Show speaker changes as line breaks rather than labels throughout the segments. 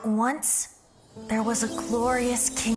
Once, there was a glorious king.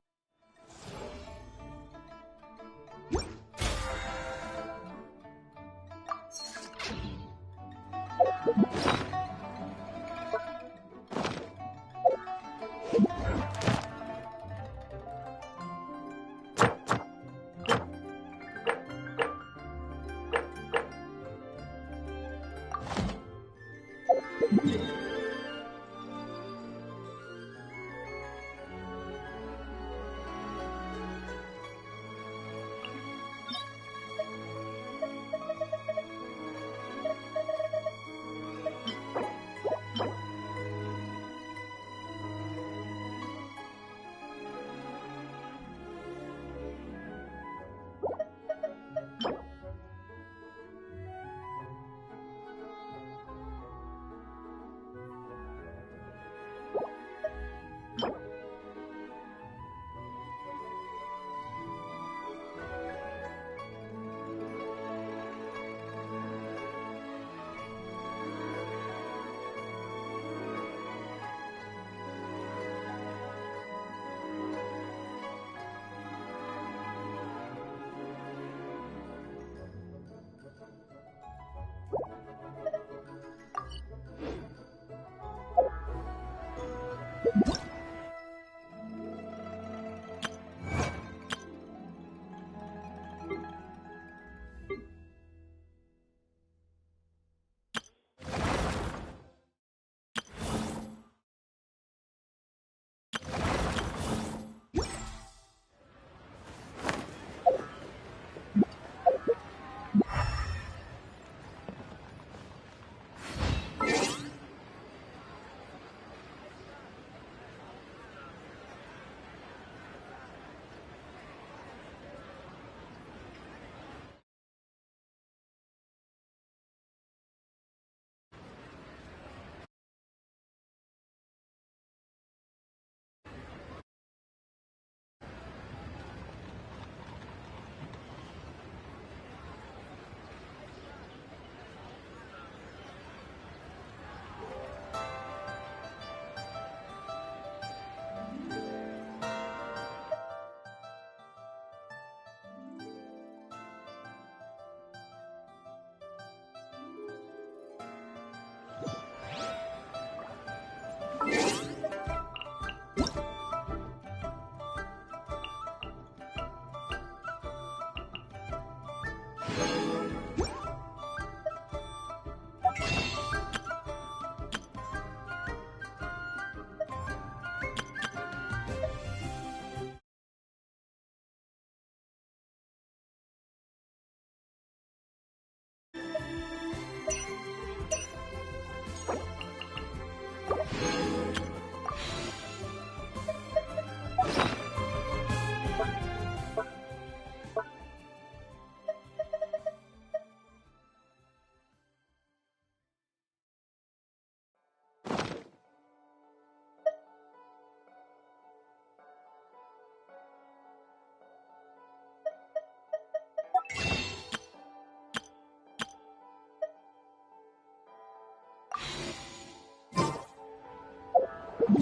Where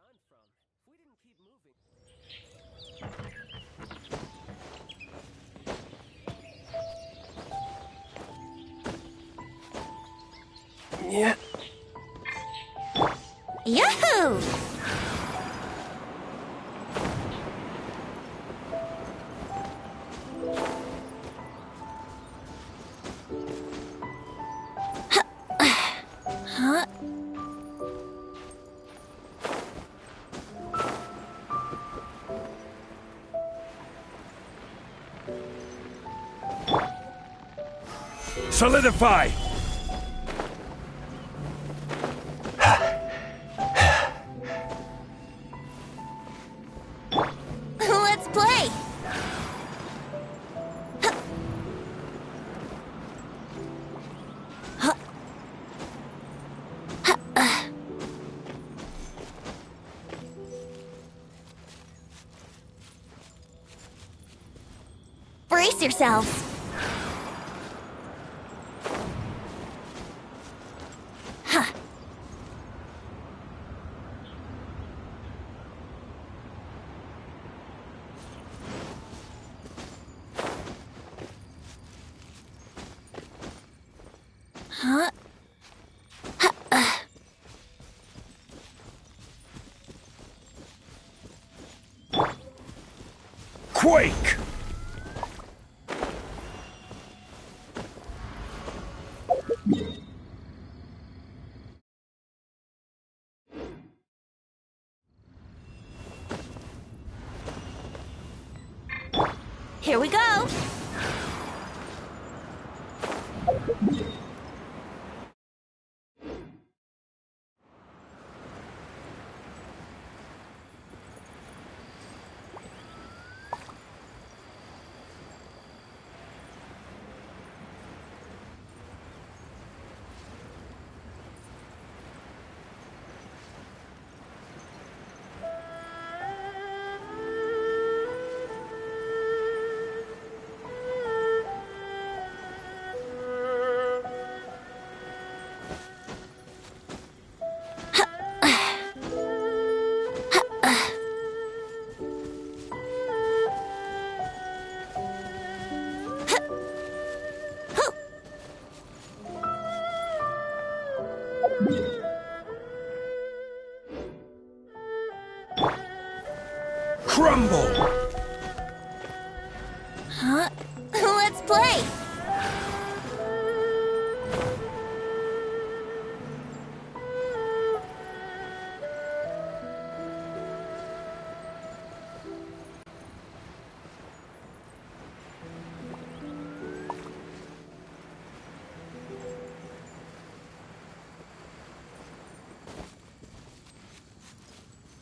I'm from, if we didn't keep moving...
Yeah.
Yahoo! Huh?
Solidify!
Let's play! Brace yourselves! Huh. Huh?
Quake!
Here we go!
Crumble!
Huh? Let's play!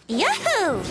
Yahoo!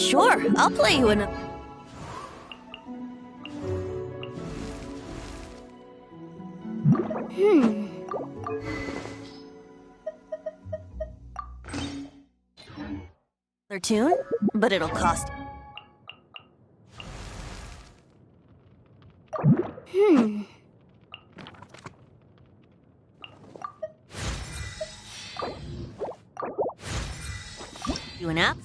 Sure, I'll play you in a... Their tune, but it'll cost. You an app?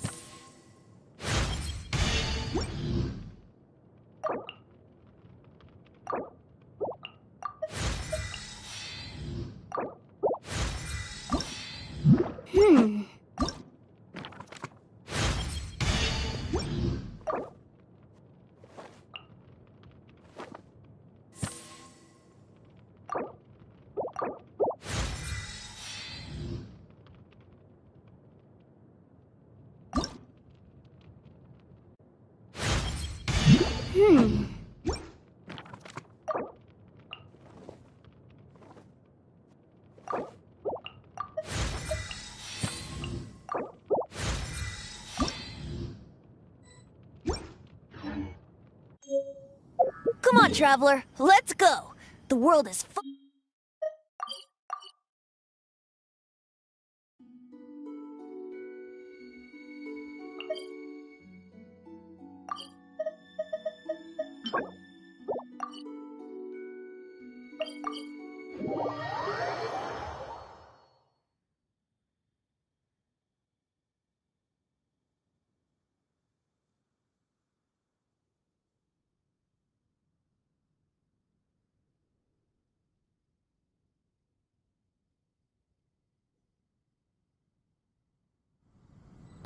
Come on, traveler, let's go. The world is full.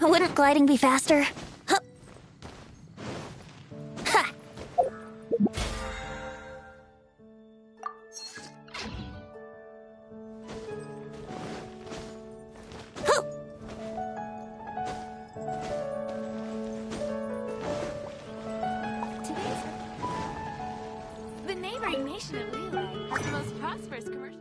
Wouldn't gliding be faster? Huh. Ha! Hoo!
The neighboring nation of Liyue has the most prosperous commercial.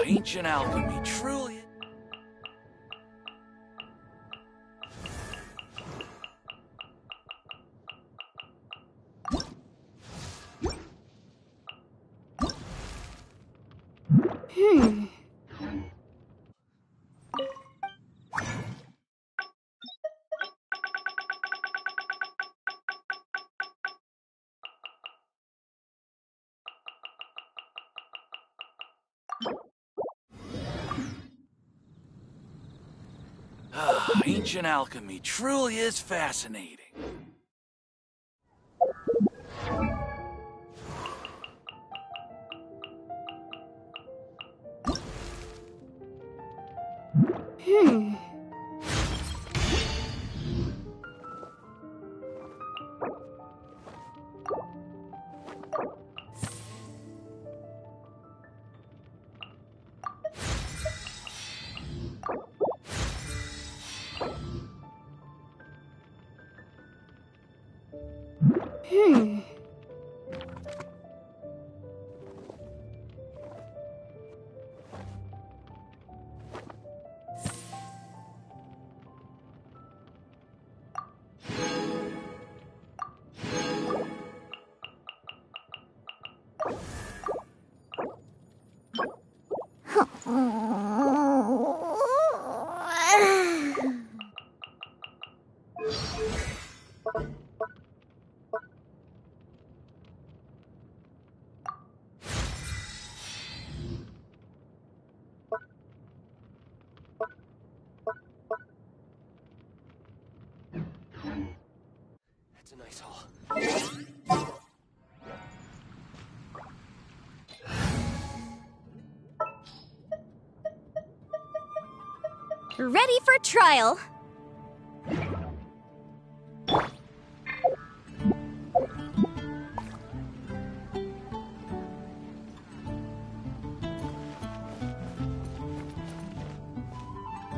Ancient alchemy truly. Ancient alchemy truly is fascinating.
That's a nice haul.
Ready for trial.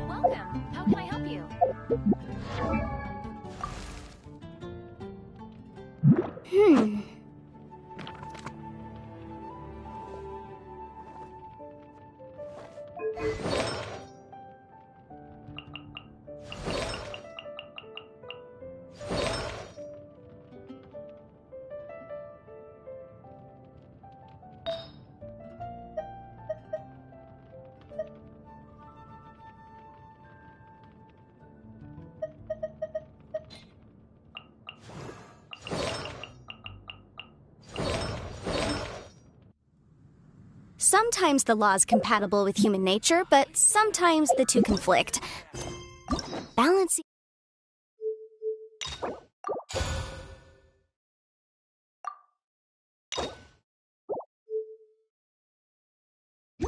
Welcome. How can I help you?
Sometimes the law's compatible with human nature, but sometimes the two conflict. Balancing.
The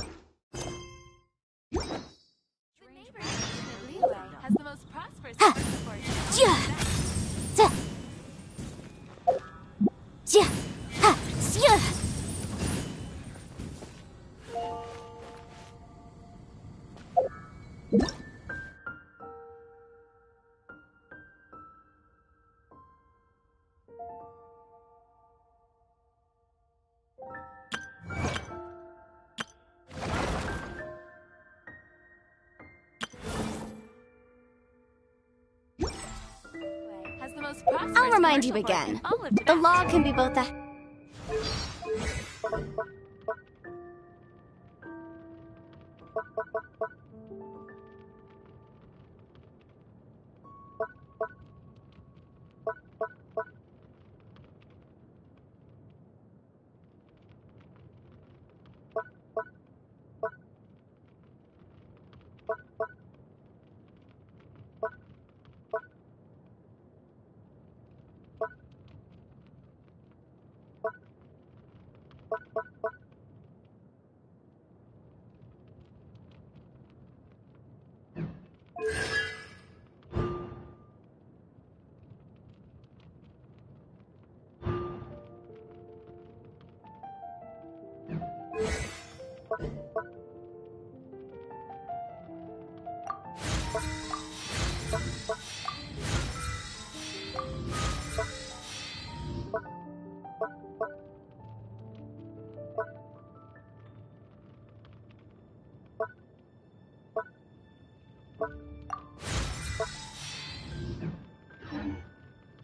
neighboring nation of Liyue has the most prosperous commercial
Yeah. Yeah. Yeah. Ha. Yeah.
has the most prosperous
I'll remind you
commercial force
again.
in all of
The
Tibet.
law can be both a...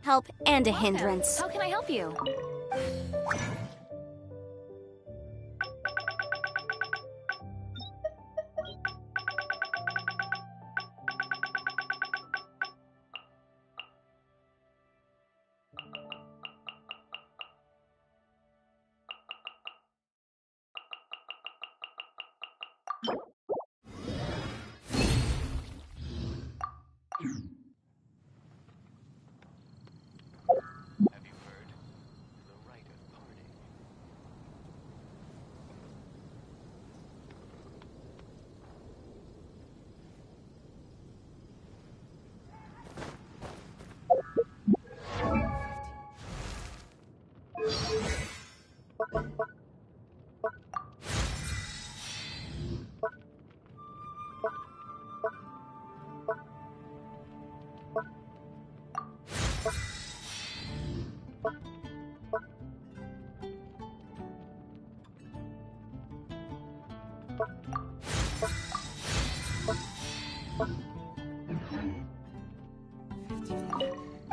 help and a hindrance.
How can I help you?
Have you heard? The rite of parting. Have you heard? The rite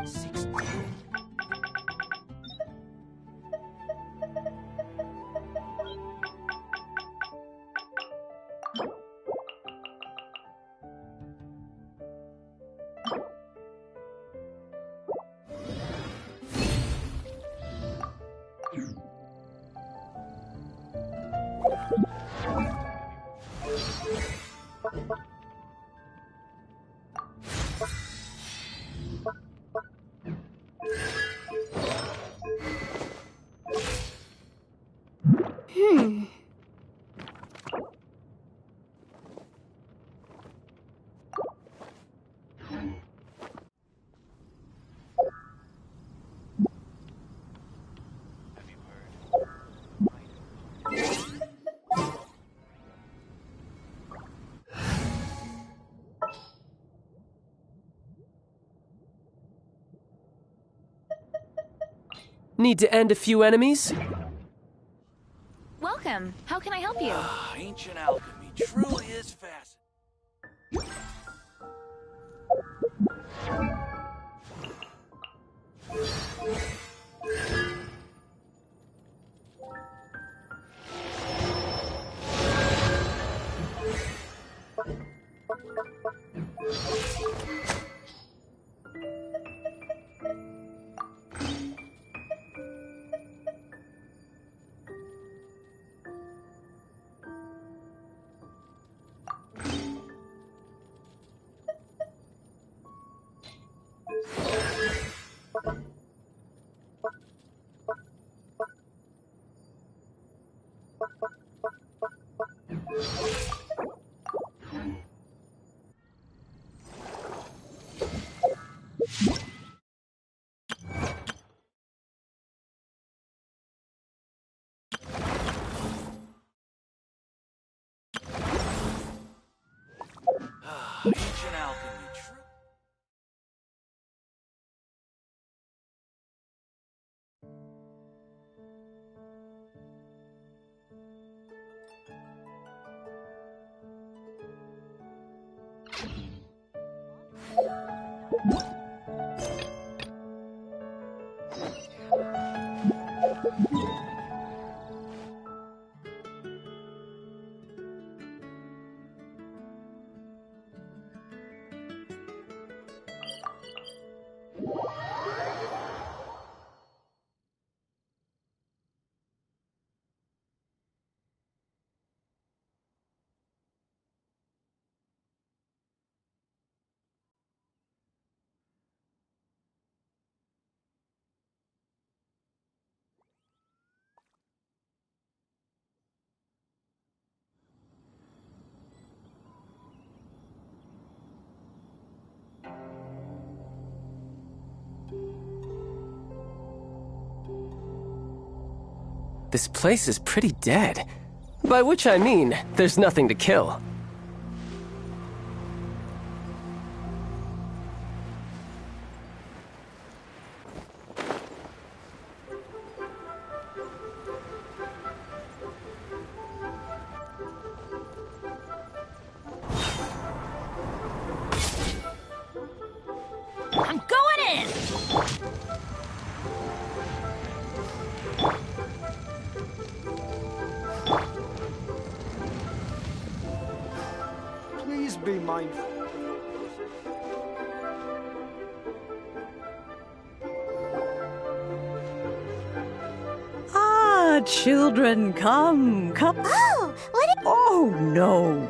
of parting. Need to end a few enemies?
Welcome. How can I help you?
Ancient alchemy truly is fascinating. Ancient alchemy true.
This place is pretty dead. By which I mean, there's nothing to kill.
I'm going in!
Please be mindful.
Ah, children, come.
Oh, what?
Oh,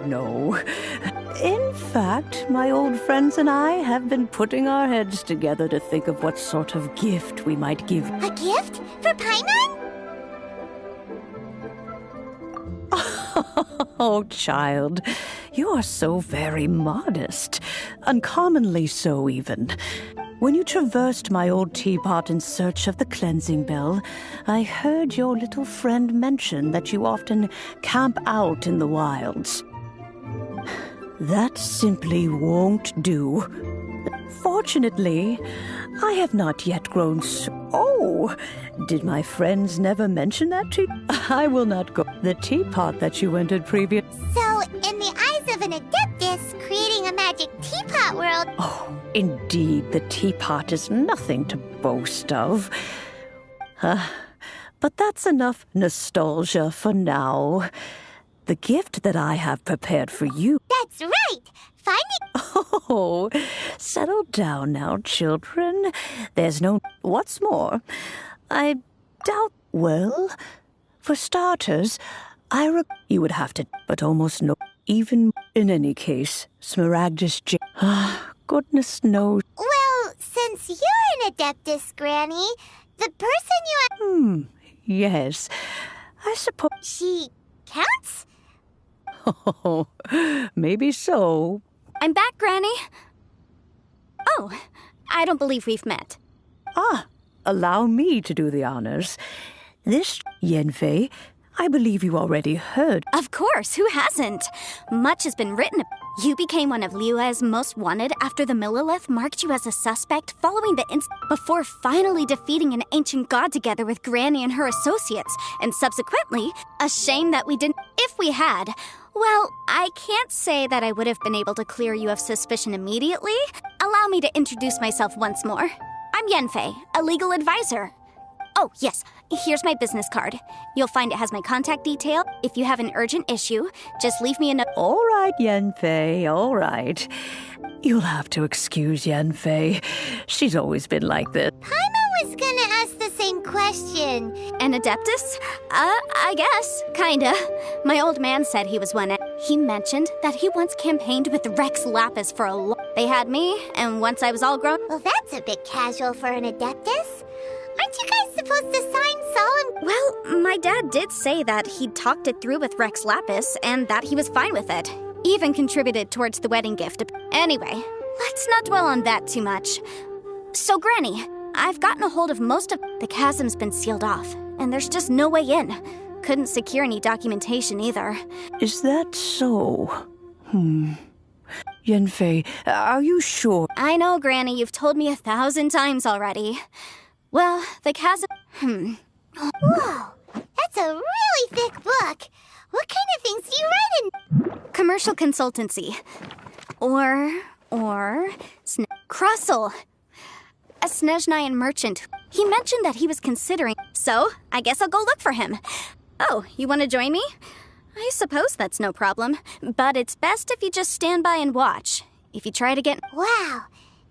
no. In fact, my old friends and I have been putting our heads together to think of what sort of gift we might give.
A gift for Paimon?
Oh, child, you are so very modest. Uncommonly so, even. When you traversed my old teapot in search of the cleansing bell, I heard your little friend mention that you often camp out in the wilds. That simply won't do. Fortunately, I have not yet grown so... Oh, did my friends never mention that to you? I will not go. The teapot that you entered previous...
So, in the eyes of an adeptus, creating a magic teapot world...
Oh, indeed, the teapot is nothing to boast of. But that's enough nostalgia for now. The gift that I have prepared for you...
That's right! Finding...
Oh, settle down now, children. There's no... What's more, I doubt... Well, for starters, you would have to... But almost no... Even in any case, Smaragdus J... Goodness knows...
Well, since you're an adeptus, Granny, the person you...
Yes, I suppose...
She counts?
Oh, maybe so.
I'm back, Granny. Oh, I don't believe we've met.
Allow me to do the honors. This Yenfei, I believe you already heard.
Of course, who hasn't? Much has been written. You became one of Liyue's most wanted after the Millelith marked you as a suspect following the before finally defeating an ancient god together with Granny and her associates, and subsequently, a shame that we didn't. If we had, well, I can't say that I would have been able to clear you of suspicion immediately. Allow me to introduce myself once more. I'm Yanfei, a legal advisor. Oh, yes, here's my business card. You'll find it has my contact detail. If you have an urgent issue, just leave me a note.
All right, Yanfei, all right. You'll have to excuse Yanfei. She's always been like this.
Paimon was gonna ask the same question.
An Adeptus? I guess. Kinda. My old man said he was one. He mentioned that he once campaigned with Rex Lapis for a They had me, and once I was all grown...
Well, that's a bit casual for an Adeptus. Aren't you guys supposed to sign solemn...
Well, my dad did say that he'd talked it through with Rex Lapis, and that he was fine with it. Even contributed towards the wedding gift. Anyway, let's not dwell on that too much. So, Granny, I've gotten a hold of most of... The chasm's been sealed off, and there's just no way in. Couldn't secure any documentation either.
Is that so? Yanfei, are you sure?
I know, Granny, you've told me 1,000 times already. Well, the chasm...
Whoa, that's a really thick book. What kind of things do you write in?
Commercial consultancy. Crossel. A Snezhnayan merchant. He mentioned that he was considering... So, I guess I'll go look for him. Oh, you want to join me? I suppose that's no problem. But it's best if you just stand by and watch. If you try to get...
Wow,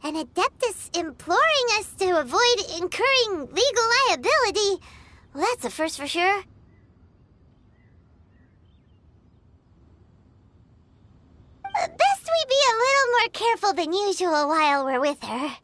an Adeptus imploring us to avoid incurring legal liability. Well, that's a first for sure. Best we be a little more careful than usual while we're with her.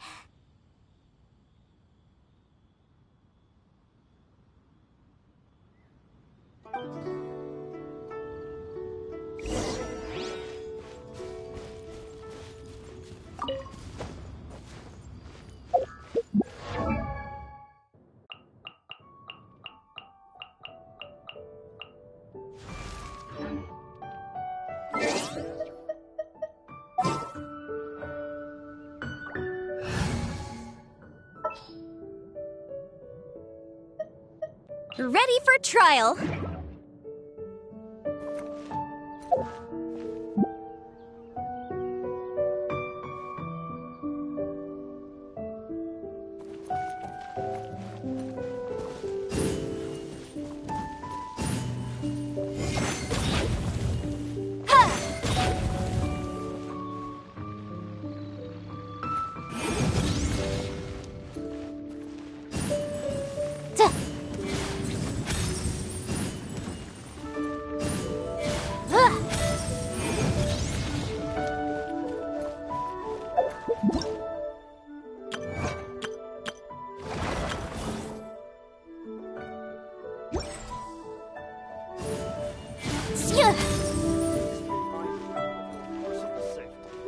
Ready for trial.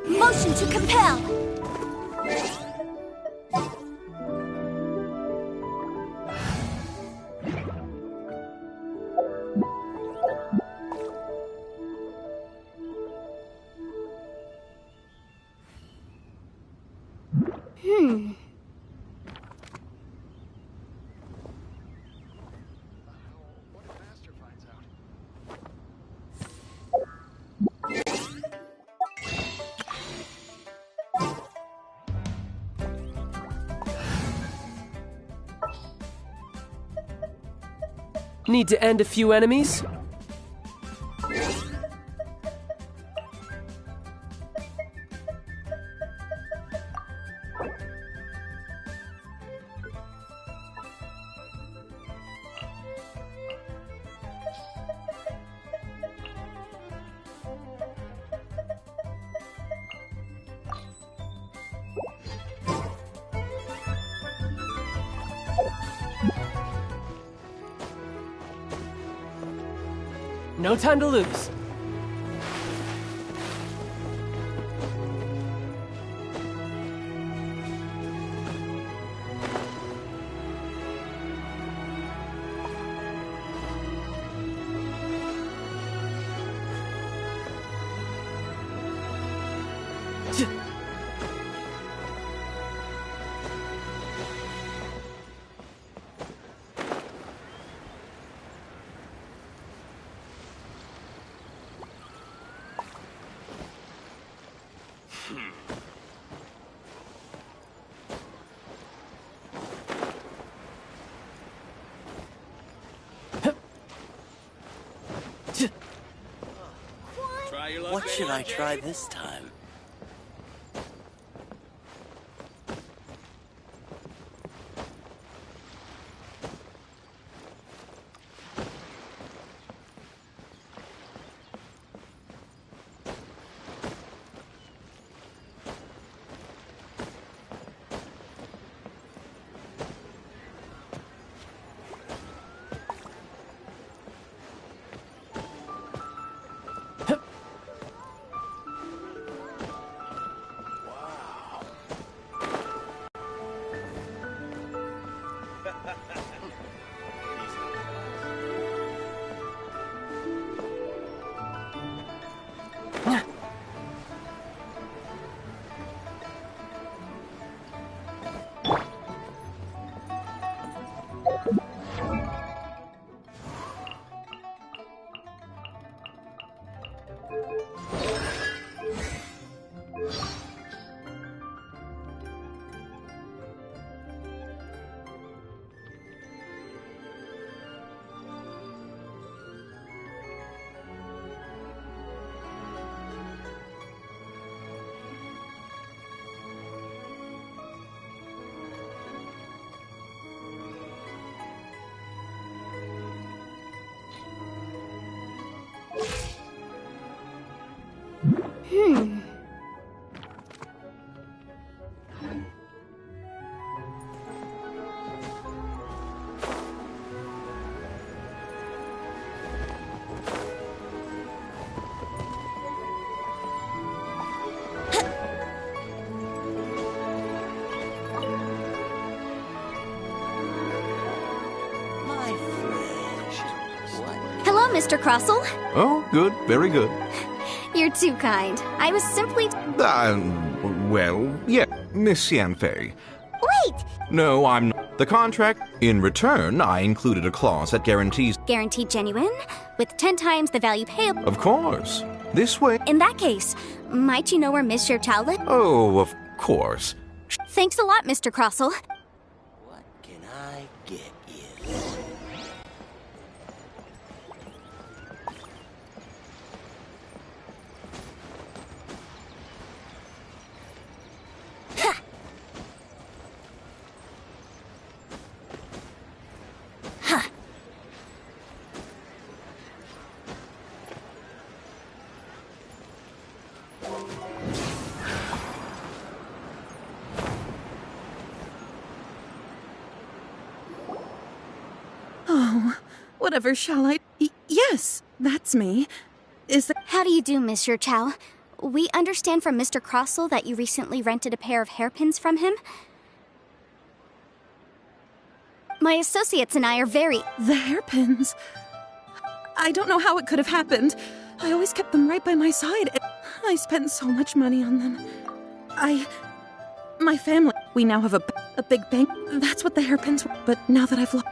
Motion to compel.
Need to end a few enemies? No time to lose.
What should I try this time?
Hello, Mr. Crossell.
Oh, good, very good.
You're too kind. I was simply...
Well, yeah, Miss Yanfei.
Wait!
No, I'm not. The contract, in return, I included a clause that guarantees...
Guaranteed genuine? With 10 times the value payable?
Of course. This way...
In that case, might you know where Monsieur Chow lives?
Oh, of course.
Thanks a lot, Mr. Crossell.
What can I get you?
Whatever shall I... Yes, that's me. Is that...
How do you do, Monsieur Chow? We understand from Mr. Crossell that you recently rented a pair of hairpins from him. My associates and I are very...
The hairpins? I don't know how it could have happened. I always kept them right by my side. I spent so much money on them. My family, we now have a big bank. That's what the hairpins were. But now that I've lost...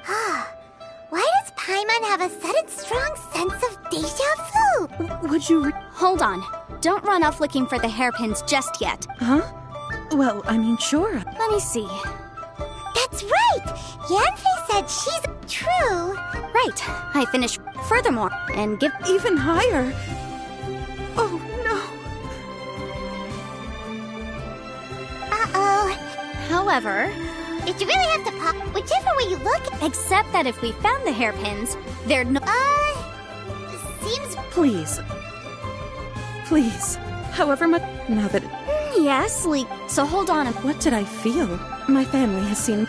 Why does Paimon have a sudden strong sense of deja vu?
Would you...
Hold on. Don't run off looking for the hairpins just yet.
Huh? Well, I mean, sure.
Let me see.
That's right! Yanfei said she's true.
Right. I finished furthermore and give...
Even higher. Oh, no.
Uh-oh.
However...
Did you really have to pop whichever way you look?
Except that if we found the hairpins, they're no...
Seems...
Please. Please. However much... Now that...
Yes, so hold on.
What did I feel? My family has seen...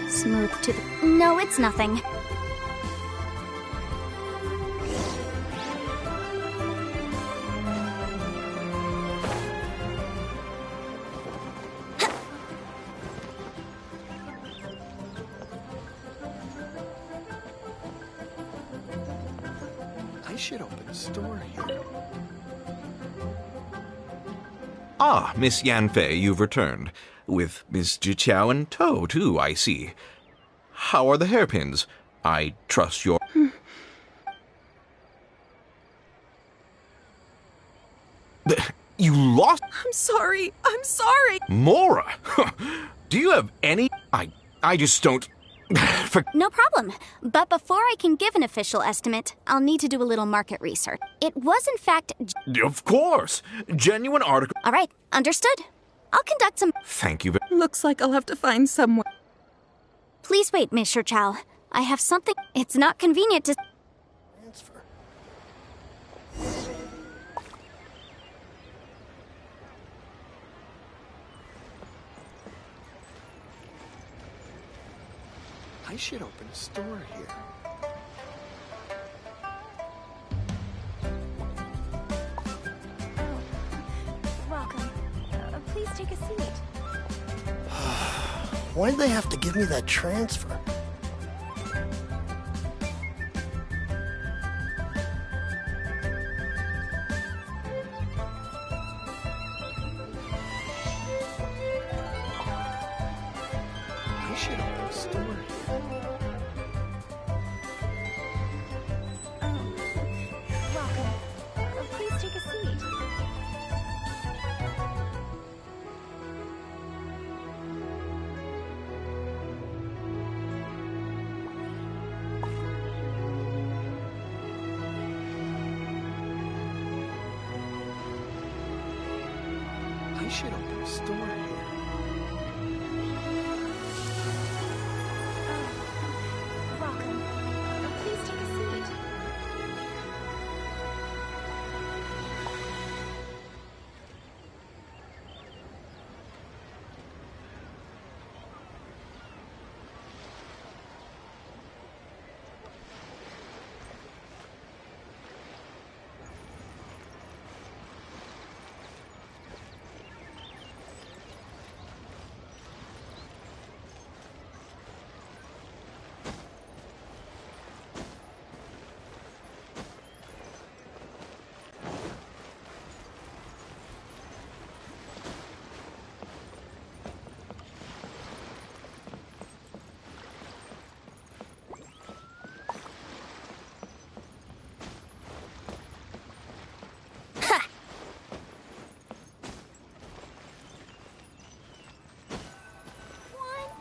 Smooth to the... No, it's nothing.
I should open a store here.
Ah, Miss Yanfei, you've returned. With Miss Jiqiao in tow, too, I see. How are the hairpins? I trust your... You lost...
I'm sorry. I'm sorry.
Mora! Do you have any... I just don't...
No problem. But before I can give an official estimate, I'll need to do a little market research. It was, in fact...
Of course! Genuine article...
All right, understood. I'll conduct some...
Thank you.
Looks like I'll have to find someone.
Please wait, Mr. Chow. I have something... It's not convenient to...
Transfer. I should open a store here.
Welcome. Please take a seat.
Why did they have to give me that transfer? I should open a store here.
Welcome. Please take a seat.
I should open a store here.
Welcome. Please take a seat.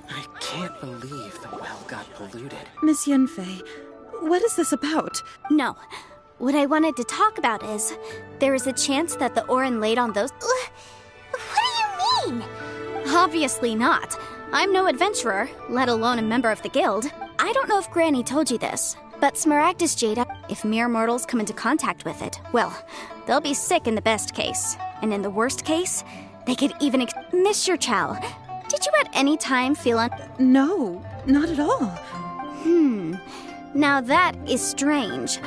I can't believe the well got polluted.
Miss Yanfei, what is this about?
No. What I wanted to talk about is... There is a chance that the Orin laid on those...
What do you mean?
Obviously not. I'm no adventurer, let alone a member of the guild. I don't know if Granny told you this, but Smaragdus Jade, if mere mortals come into contact with it, well, they'll be sick in the best case. And in the worst case, they could even Mr. Chow, did you at any time feel
No, not at all.
Now that is strange.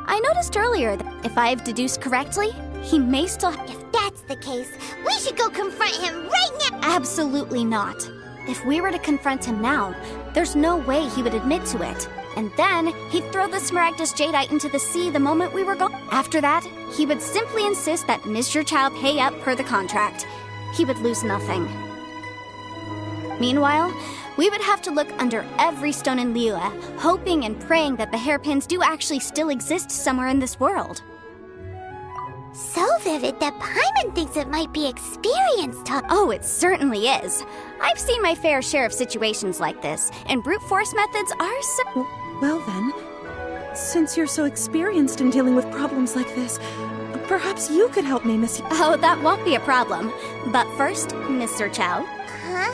I noticed earlier that if I've deduced correctly, he may still...
If that's the case, we should go confront him right now!
Absolutely not. If we were to confront him now, there's no way he would admit to it. And then, he'd throw the Smaragdus Jadeite into the sea the moment we were gone. After that, he would simply insist that Mr. Chow pay up per the contract. He would lose nothing. Meanwhile, we would have to look under every stone in Liyue, hoping and praying that the hairpins do actually still exist somewhere in this world.
So vivid that Paimon thinks it might be experienced.
Oh, it certainly is. I've seen my fair share of situations like this, and brute force methods are so...
Well then, since you're so experienced in dealing with problems like this, perhaps you could help me, Miss...
Oh, that won't be a problem. But first, Mr. Chow.
Huh?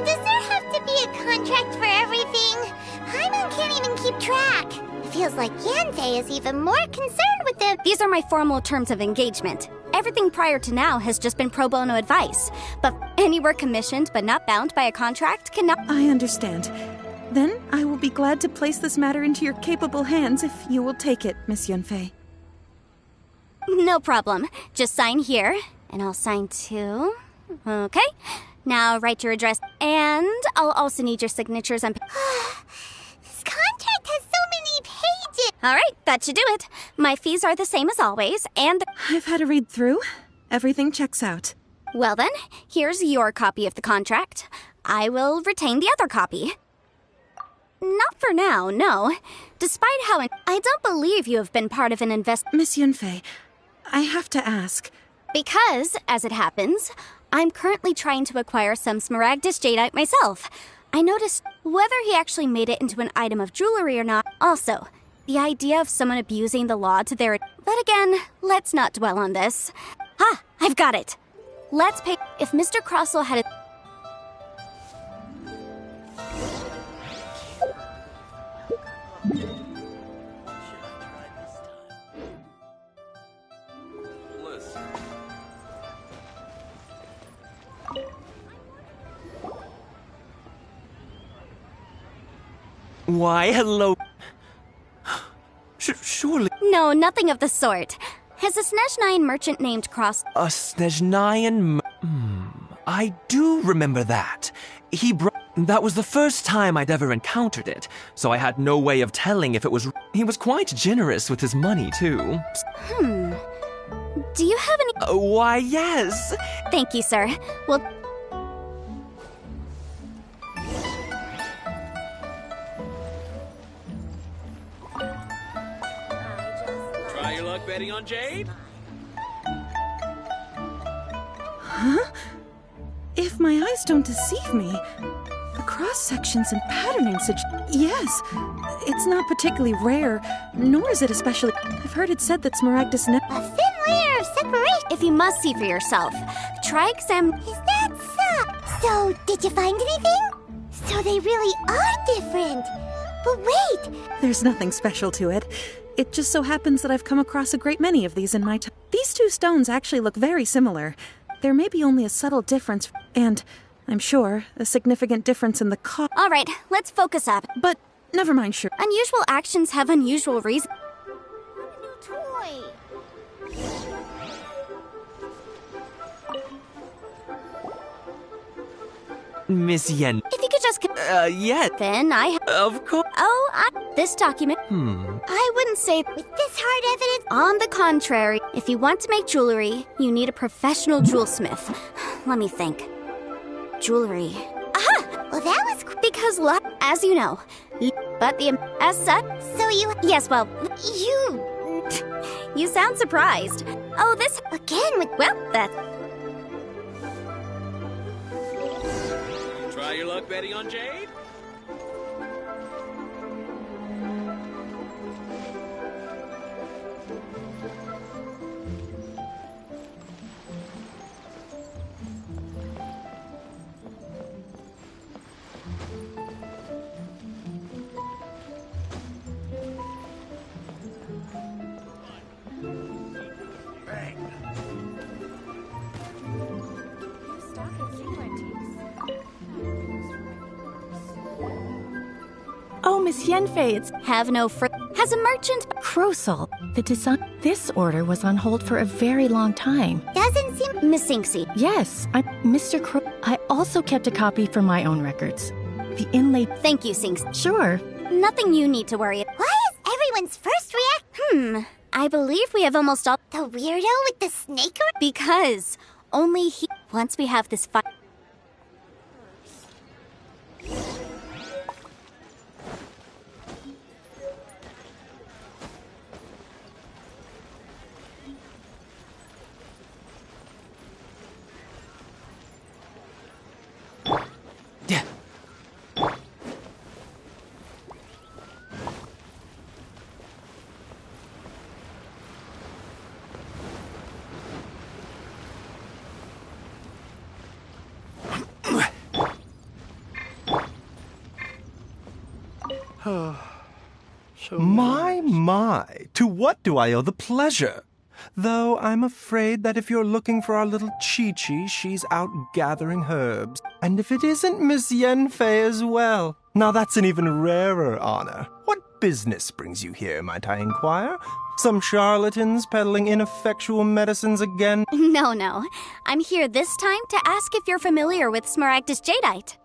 Does there have to be a contract for everything? Paimon can't even keep track. Feels like Yanfei is even more concerned with the...
These are my formal terms of engagement. Everything prior to now has just been pro bono advice. But anywhere commissioned but not bound by a contract cannot...
I understand. Then I will be glad to place this matter into your capable hands if you will take it, Miss Yanfei.
No problem. Just sign here, and I'll sign too. Okay. Now write your address, and I'll also need your signatures on...
This contract has so many pages!
All right, that should do it. My fees are the same as always, and...
I've had a read through. Everything checks out.
Well then, here's your copy of the contract. I will retain the other copy. Not for now, no. Despite how... I don't believe you have been part of an
Miss Yanfei, I have to ask,
Because, as it happens, I'm currently trying to acquire some Smaragdus Jadeite myself. I noticed whether he actually made it into an item of jewelry or not. Also, the idea of someone abusing the law to their... But again, let's not dwell on this. Ha! I've got it! Let's pay... If Mr. Crossell had a...
Why, hello. Surely.
No, nothing of the sort. Has a Snezhnayan merchant named Cross...
A Snezhnayan... I do remember that. That was the first time I'd ever encountered it, so I had no way of telling if it was... He was quite generous with his money, too.
Do you have any...
Why, yes.
Thank you, sir. Well...
Try your luck betting on Jade?
Huh? If my eyes don't deceive me, the cross-sections and patterning yes, it's not particularly rare, nor is it especially... I've heard it said that Smaragdus...
A thin layer of separation.
If you must see for yourself, try exam...
Is that so? So, did you find anything? So they really are different. But wait!
There's nothing special to it. It just so happens that I've come across a great many of these in my time. These two stones actually look very similar. There may be only a subtle difference, and, I'm sure, a significant difference in the cost.
All right, let's focus up.
But, never mind, sure.
Unusual actions have unusual reasons.
Toy.
Miss Yen.
If you could just...
Yeah.
Then
Of course.
This document... I wouldn't say...
With this hard evidence...
On the contrary, if you want to make jewelry, you need a professional jewelsmith. Let me think. Jewelry.
Aha! Well, that was...
Because luck, as you know. But as such...
So you...
Yes, well, you... You sound surprised. Oh, this...
Again with...
Well, that's...
Try your luck betting on Jade?
Oh, Miss Yanfei, it's
Have no Has a merchant...
Crossell. The design... This order was on hold for a very long time.
Doesn't seem...
Miss Sinksy.
Yes, Mr. I also kept a copy for my own records. The inlaid...
Thank you, Sinks.
Sure.
Nothing you need to worry about.
Why is everyone's first react...
I believe we have almost all...
The weirdo with the snake...
Because only he... Once we have this fight...
My, to what do I owe the pleasure? Though I'm afraid that if you're looking for our little Chi-Chi, she's out gathering herbs. And if it isn't Miss Yanfei as well, now that's an even rarer honor. What business brings you here, might I inquire? Some charlatans peddling ineffectual medicines again?
No. I'm here this time to ask if you're familiar with Smaragdus Jadeite.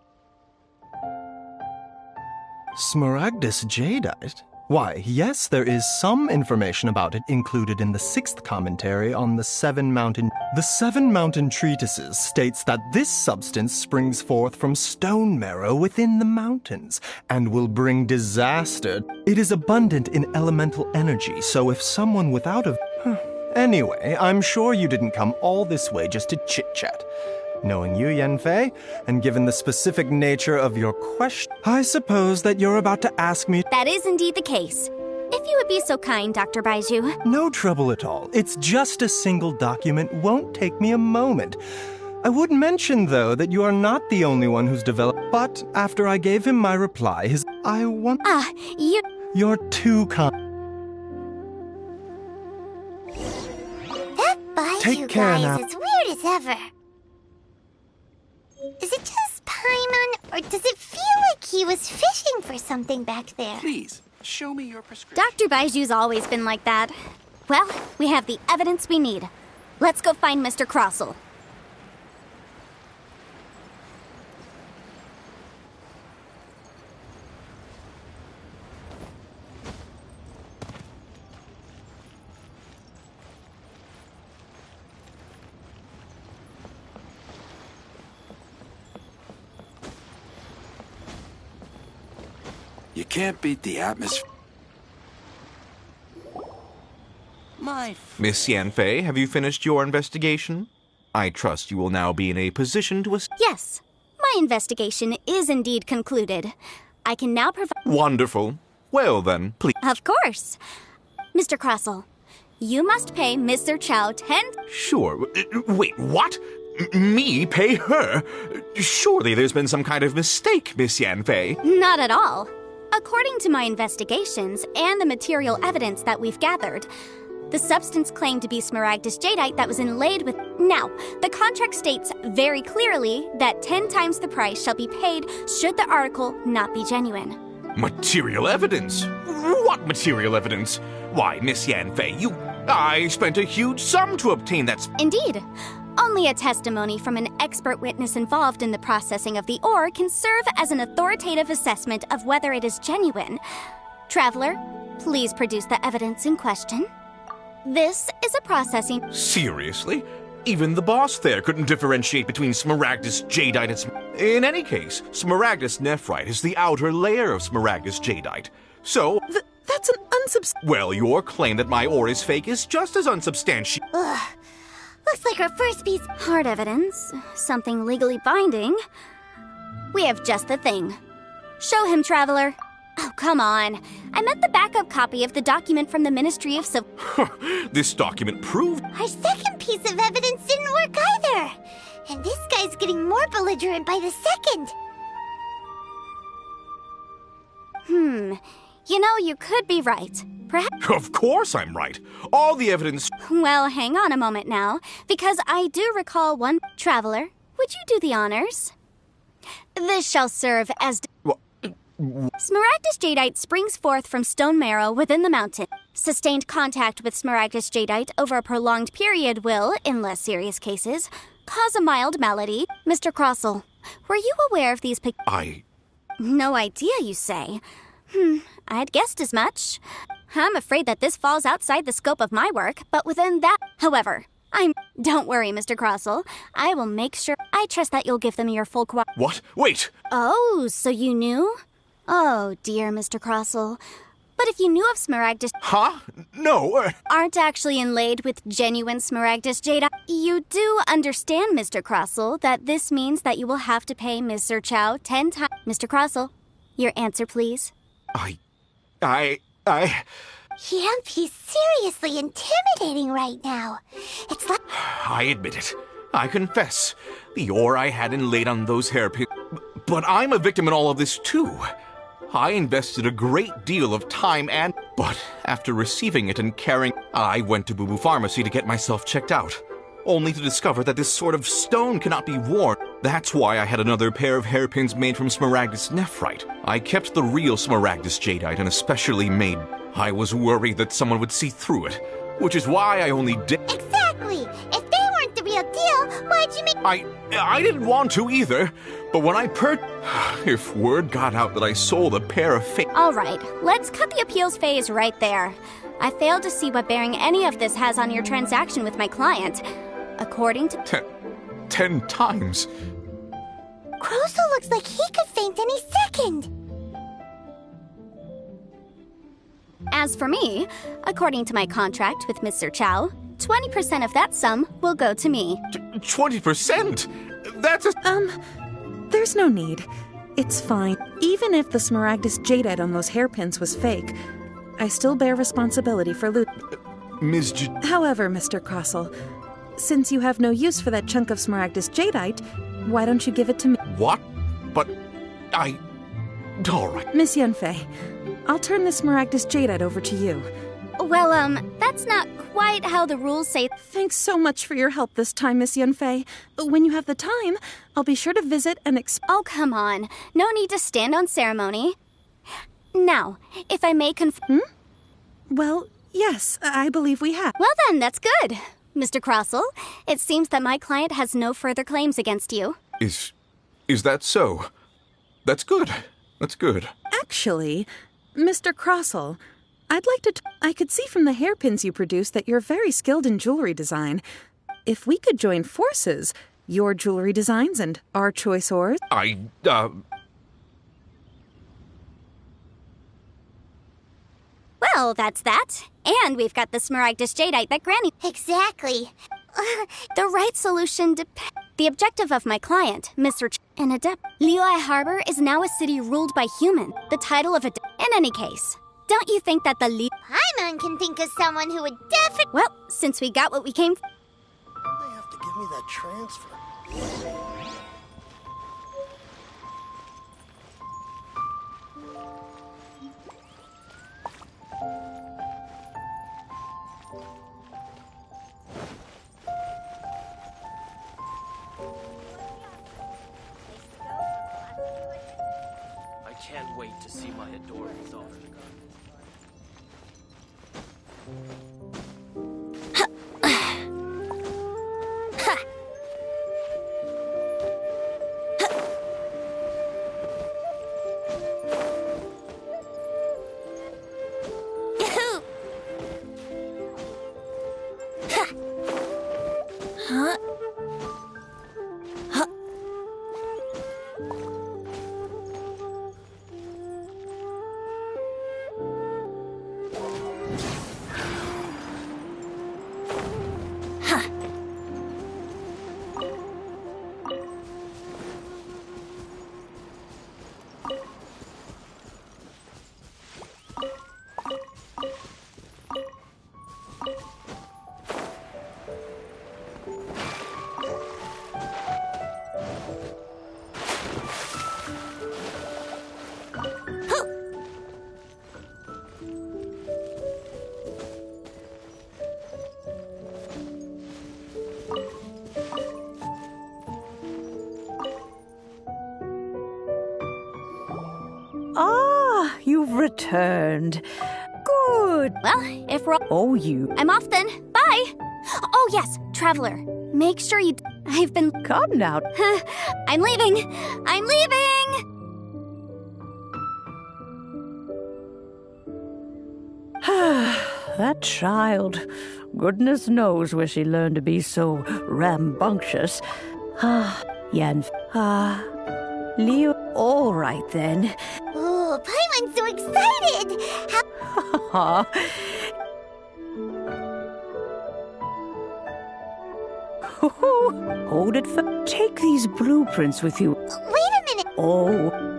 Smaragdus Jadeite? Why, yes, there is some information about it included in the 6th commentary on the Seven Mountain. The Seven Mountain Treatises states that this substance springs forth from stone marrow within the mountains and will bring disaster. It is abundant in elemental energy, so if someone without a... Anyway, I'm sure you didn't come all this way just to chit-chat. Knowing you, Yanfei, and given the specific nature of your question, I suppose that you're about to ask me—
That is indeed the case. If you would be so kind, Dr. Baizhu.
No trouble at all. It's just a single document. Won't take me a moment. I would mention, though, that you are not the only one who's developed— But after I gave him my reply, I want—
you—
You're too kind.
That Baizhu
Take care
guy
now.
is as weird as ever. Is it just Paimon, or does it feel like he was fishing for something back there?
Please, show me your prescription.
Dr. Baiju's always been like that. Well, we have the evidence we need. Let's go find Mr. Crossell.
You can't beat the atmosphere.
Miss Yanfei, have you finished your investigation? I trust you will now be in a position to
Yes, my investigation is indeed concluded. I can now provide—
Wonderful. Well then, please.
Of course. Mr. Crossell, you must pay Mr. Chow 10—
Sure. Wait, what? Me pay her? Surely there's been some kind of mistake, Miss Yanfei.
Not at all. According to my investigations and the material evidence that we've gathered, the substance claimed to be smaragdus jadeite that was inlaid with— Now, the contract states very clearly that 10 times the price shall be paid should the article not be genuine.
Material evidence? What material evidence? Why, Miss Yanfei, I spent a huge sum to obtain that—
Indeed. Only a testimony from an expert witness involved in the processing of the ore can serve as an authoritative assessment of whether it is genuine. Traveler, please produce the evidence in question. This is a processing—
Seriously? Even the boss there couldn't differentiate between smaragdus jadeite and In any case, smaragdus nephrite is the outer layer of smaragdus jadeite. So—
That's an
Well, your claim that my ore is fake is just as unsubstantiated.
Ugh. Looks like our first piece—
Hard evidence. Something legally binding. We have just the thing. Show him, Traveler. Oh, come on. I meant the backup copy of the document from the Ministry of Civ—
This document proved—
Our second piece of evidence didn't work either. And this guy's getting more belligerent by the second.
You know, you could be right. Perhaps—
Of course I'm right. All the evidence—
Well, hang on a moment now, because I do recall one— Traveler, would you do the honors? This shall serve as— Smaragdus jadeite springs forth from stone marrow within the mountain. Sustained contact with smaragdus jadeite over a prolonged period will, in less serious cases, cause a mild malady. Mr. Crossell, were you aware of these No idea, you say? I'd guessed as much. I'm afraid that this falls outside the scope of my work, but within that— However, Don't worry, Mr. Crossell. I will make sure— I trust that you'll give them your full
What? Wait!
Oh, so you knew? Oh, dear Mr. Crossell. But if you knew of smaragdus—
Huh? No,
aren't actually inlaid with genuine smaragdus jadeite, you do understand, Mr. Crossell, that this means that you will have to pay Mr. Chow 10 times— Mr. Crossell, your answer, please.
He's seriously intimidating right now. It's like—
I admit it. I confess. The ore I had inlaid on those hairpins. But I'm a victim in all of this, too. I invested a great deal of time and— But after receiving it and carrying— I went to Boo Boo Pharmacy to get myself checked out, only to discover that this sort of stone cannot be worn. That's why I had another pair of hairpins made from smaragdus nephrite. I kept the real smaragdus jadeite and especially made— I was worried that someone would see through it, which is why I only did—
Exactly! If they weren't the real deal, why'd you make—
I didn't want to either, but when I if word got out that I sold a pair of fake—
All right, let's cut the appeals phase right there. I failed to see what bearing any of this has on your transaction with my client. According to—
10 times?
Crossell looks like he could faint any second.
As for me, according to my contract with Mr. Chow, 20% of that sum will go to me.
20%? That's a...
There's no need. It's fine. Even if the Smaragdus jadeite on those hairpins was fake, I still bear responsibility for loot.
Ms.
However, Mr. Crossell, since you have no use for that chunk of Smaragdus jadeite, why don't you give it to me?
What? But I... All right.
Miss Yanfei, I'll turn the Smaragdus jadeite over to you.
Well, that's not quite how the rules say.
Thanks so much for your help this time, Miss Yanfei. When you have the time, I'll be sure to visit and
Oh, come on. No need to stand on ceremony. Now, if I may
Well, yes, I believe we have.
Well then, that's good. Mr. Crossell, it seems that my client has no further claims against you.
Is that so? That's good. That's good.
Actually, Mr. Crossell, I'd like to... I could see from the hairpins you produce that you're very skilled in jewelry design. If we could join forces, your jewelry designs and our choice ores...
Well, that's that. And we've got the Smaragdus jadeite that Granny...
Exactly.
The right solution depends... The objective of my client, Mr. an adept. Liyue Harbor is now a city ruled by human. The title of In any case, don't you think that the
Paimon can think of someone who would definitely...
Well, since we got what we came for...
They have to give me that transfer.
I can't wait to see my adoring daughter.
Ah, you've returned. Good.
Well, if we're...
Oh, you...
I'm off then. Bye. Oh, yes, Traveler. Make sure you... I've been...
Come now.
I'm leaving. I'm leaving!
That child. Goodness knows where she learned to be so rambunctious. Yan... Leo... All right, then.
Ooh, Paimon's so excited!
Hold it for... Take these blueprints with you.
Wait a minute!
Oh...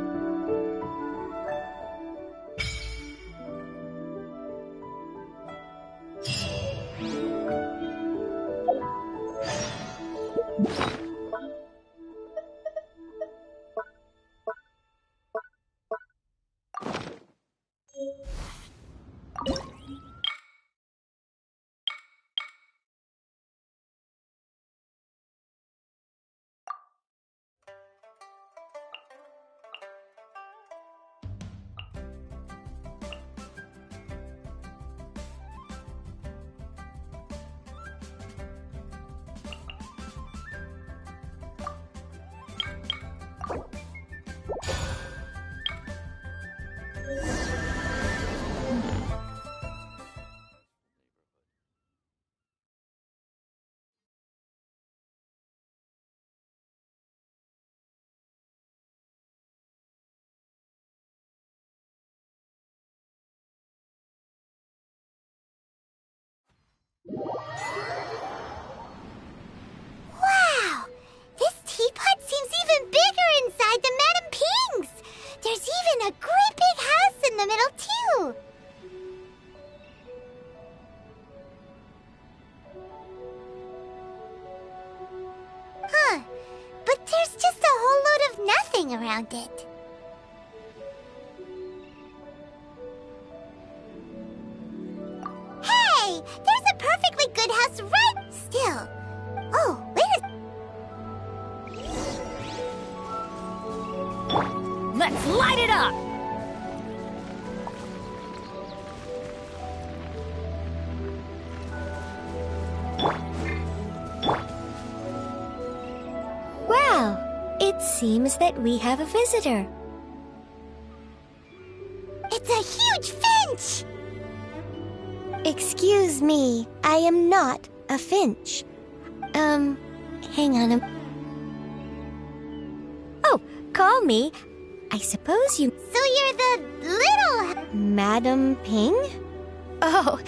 Wow! This teapot seems even bigger inside than Madame Ping's! There's even a great big house in the middle, too! Huh. But there's just a whole load of nothing around it. Hey! There's a perfectly good house right still. Oh, wait a...
Let's light it up!
Well, it seems that we have a visitor.
It's a huge finch!
Excuse me, I am not a finch. Hang on Oh, call me. I suppose you...
So you're the little...
Madam Ping? Oh,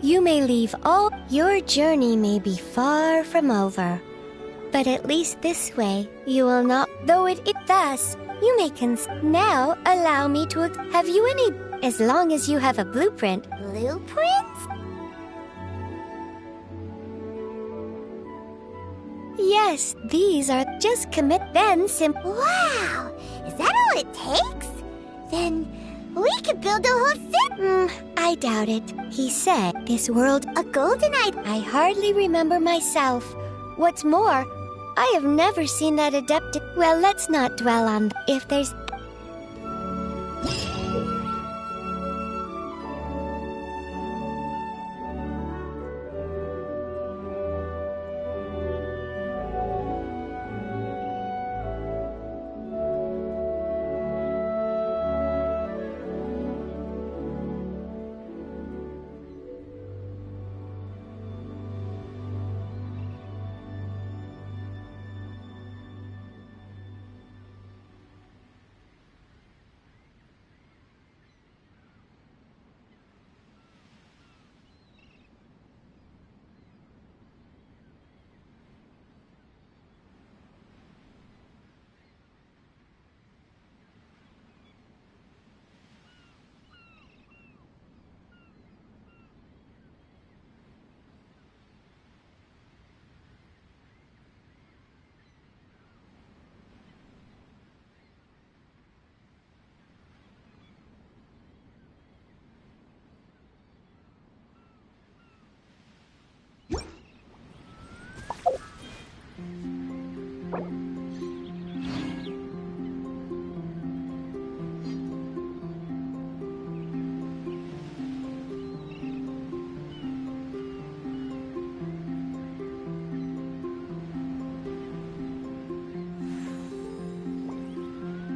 you may leave all... Your journey may be far from over. But at least this way, you will not... Though it thus, you may Now, allow me to... Have you any... As long as you have a blueprint...
Blueprint?
Yes, these are... Just commit then
Wow! Is that all it takes? Then we could build a whole city.
I doubt it. He said this world...
A golden eye...
I hardly remember myself. What's more, I have never seen that adept... Well, let's not dwell on... If there's...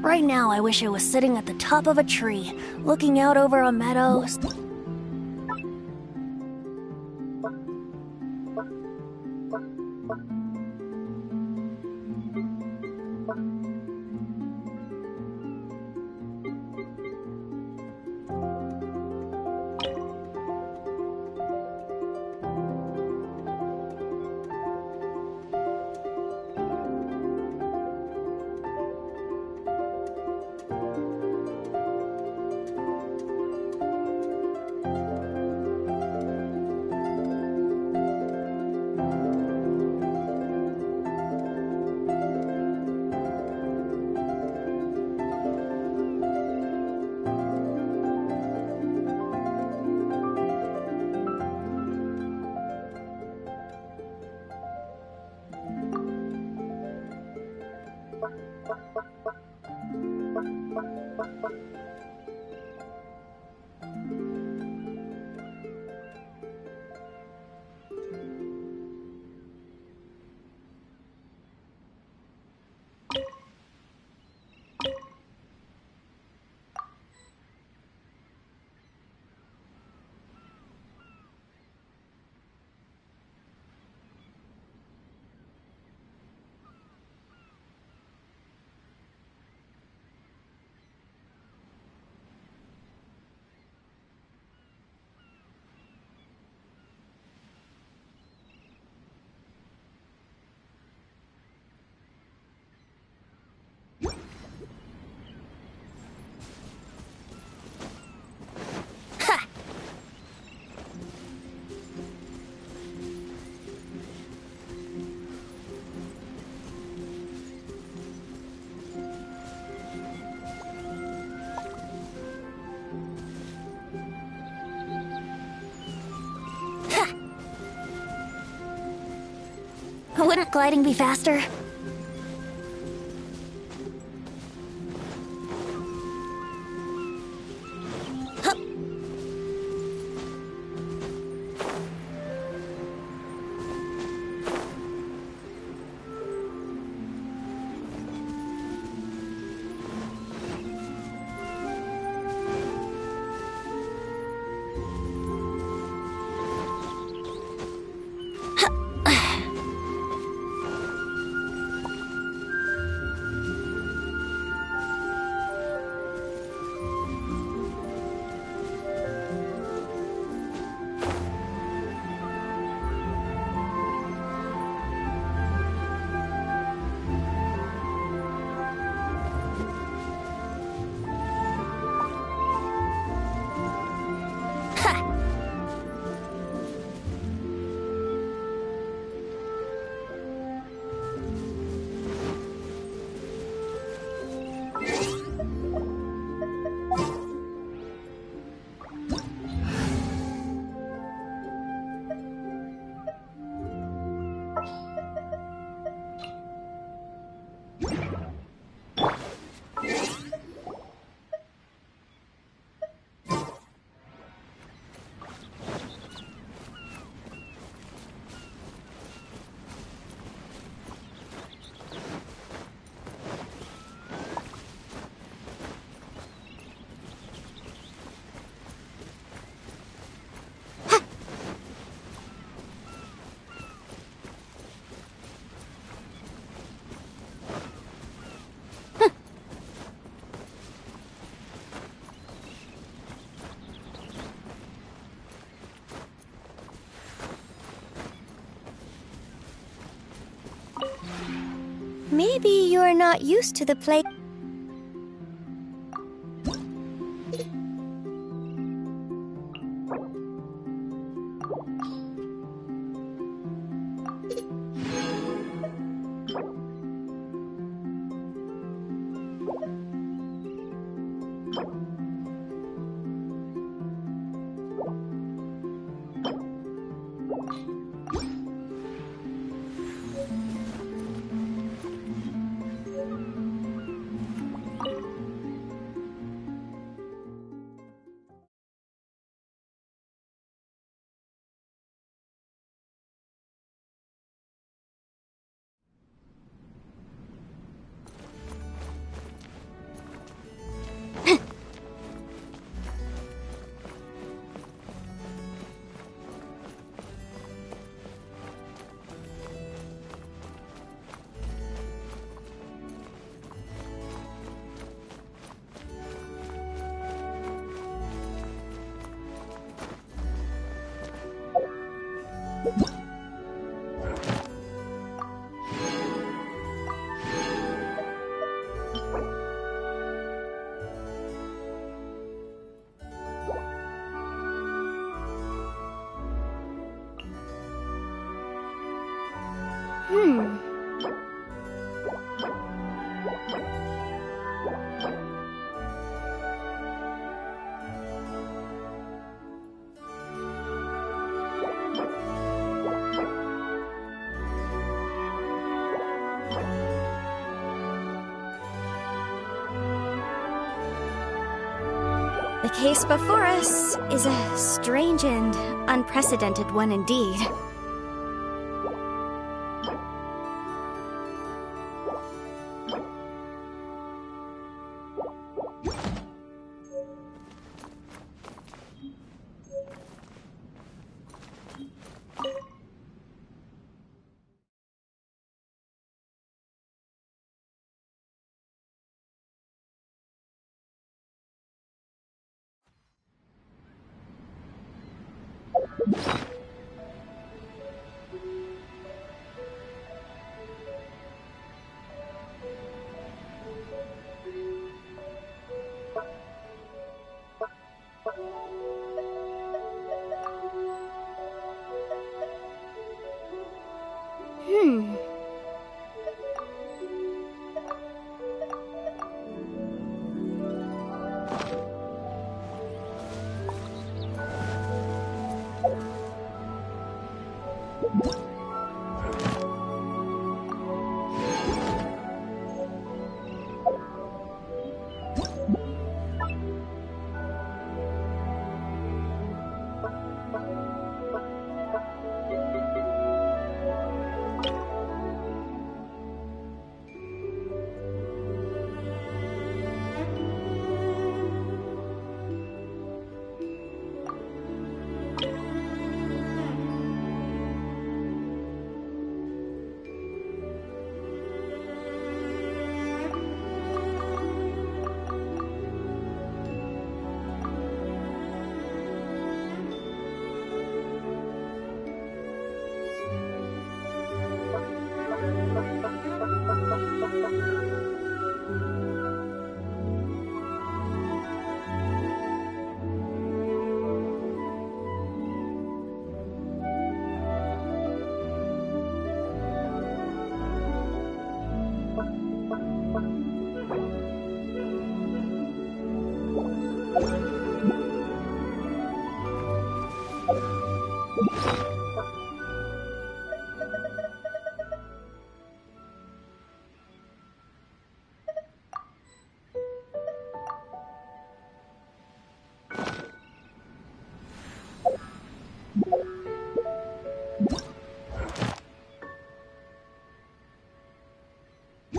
Right now, I wish I was sitting at the top of a tree, looking out over a meadow. Wouldn't gliding be faster?
Maybe you're not used to the play.
The case before us is a strange and unprecedented one indeed.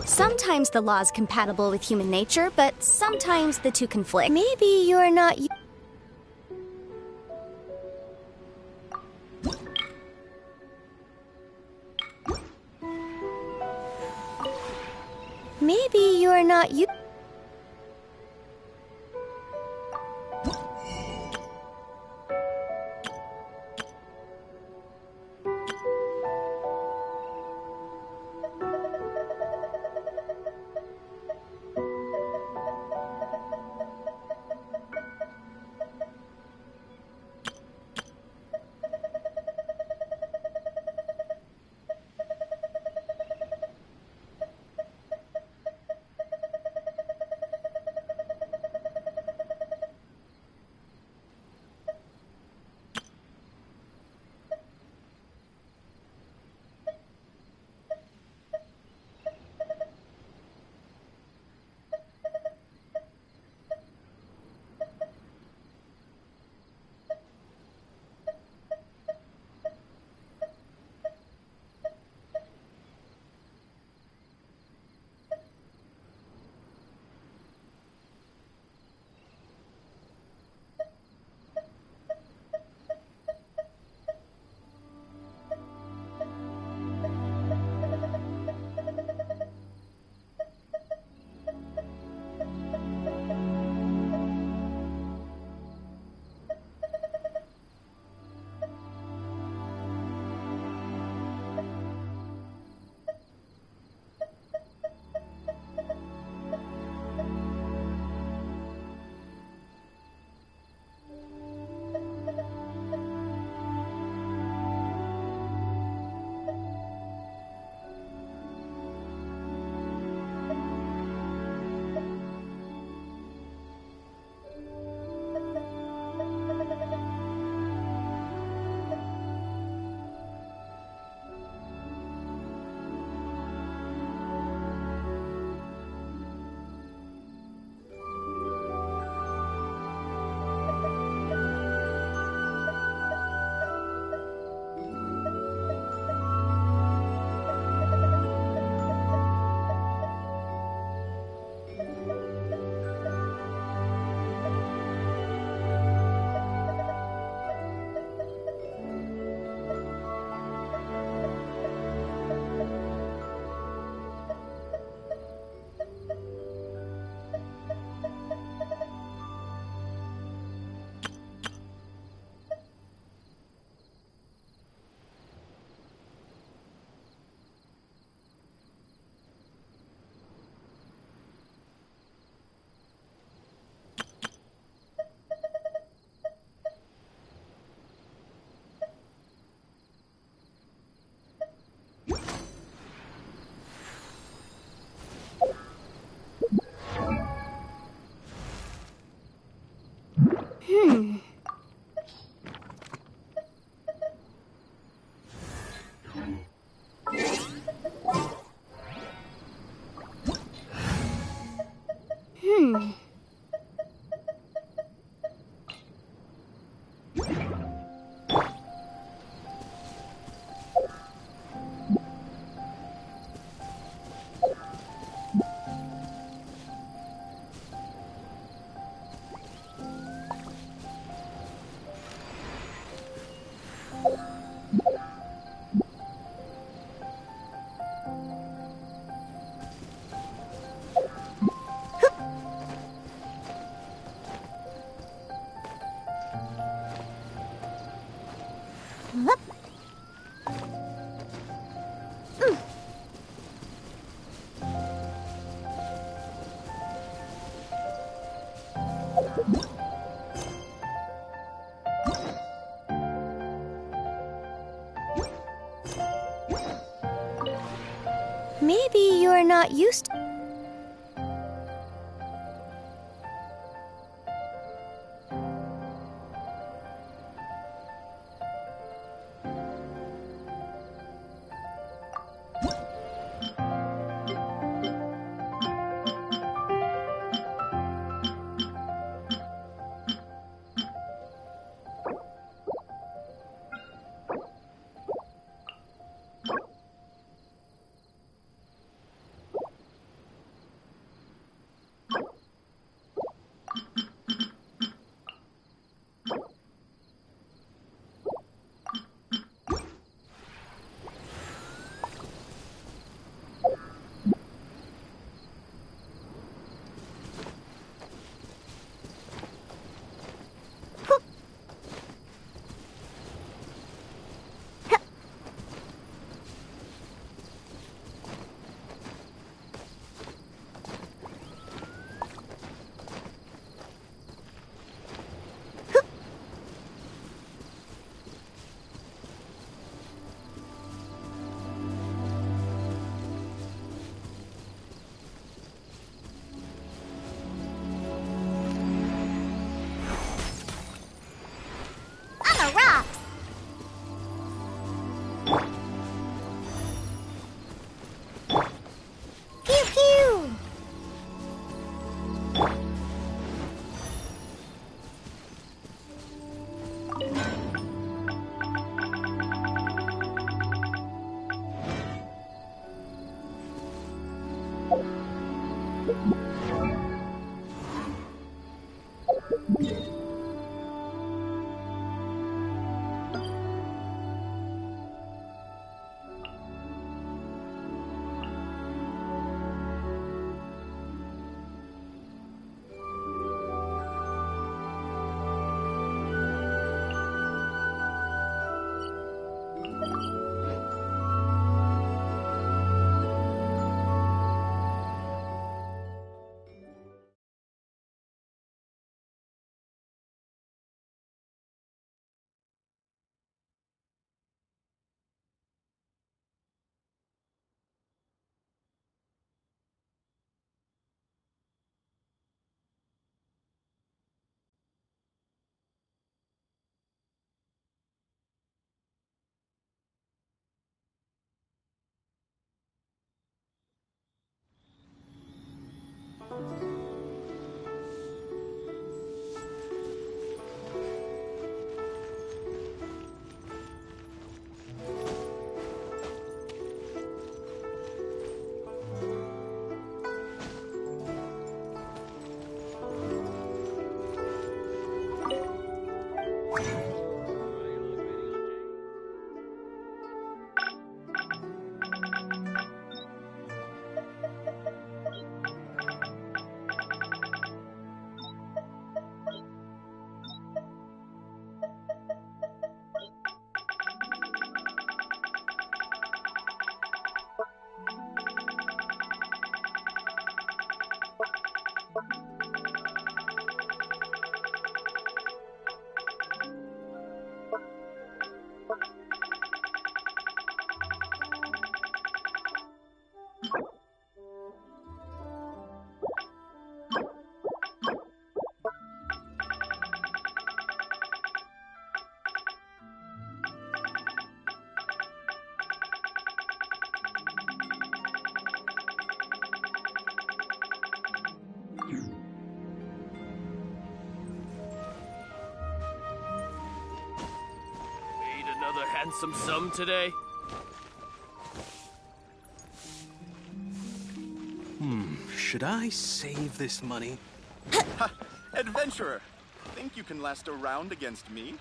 Sometimes the law is compatible with human nature, but sometimes the two conflict.
Maybe you're not. Maybe you're not you. Maybe you're not used to...
Another handsome sum today?
Should I save this money?
Ha! Adventurer! Think you can last a round against me?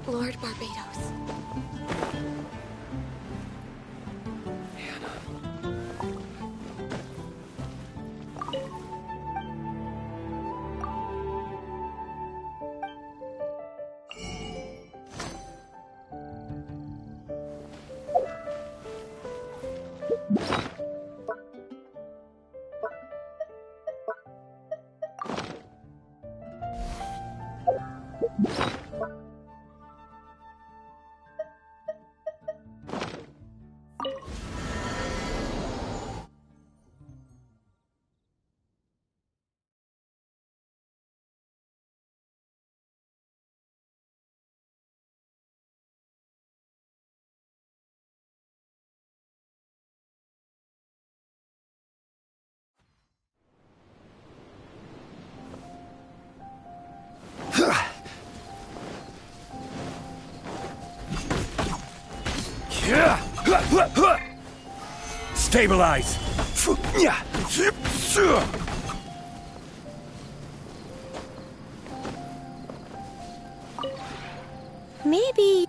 Lord Barbados.
Stabilize!
Maybe...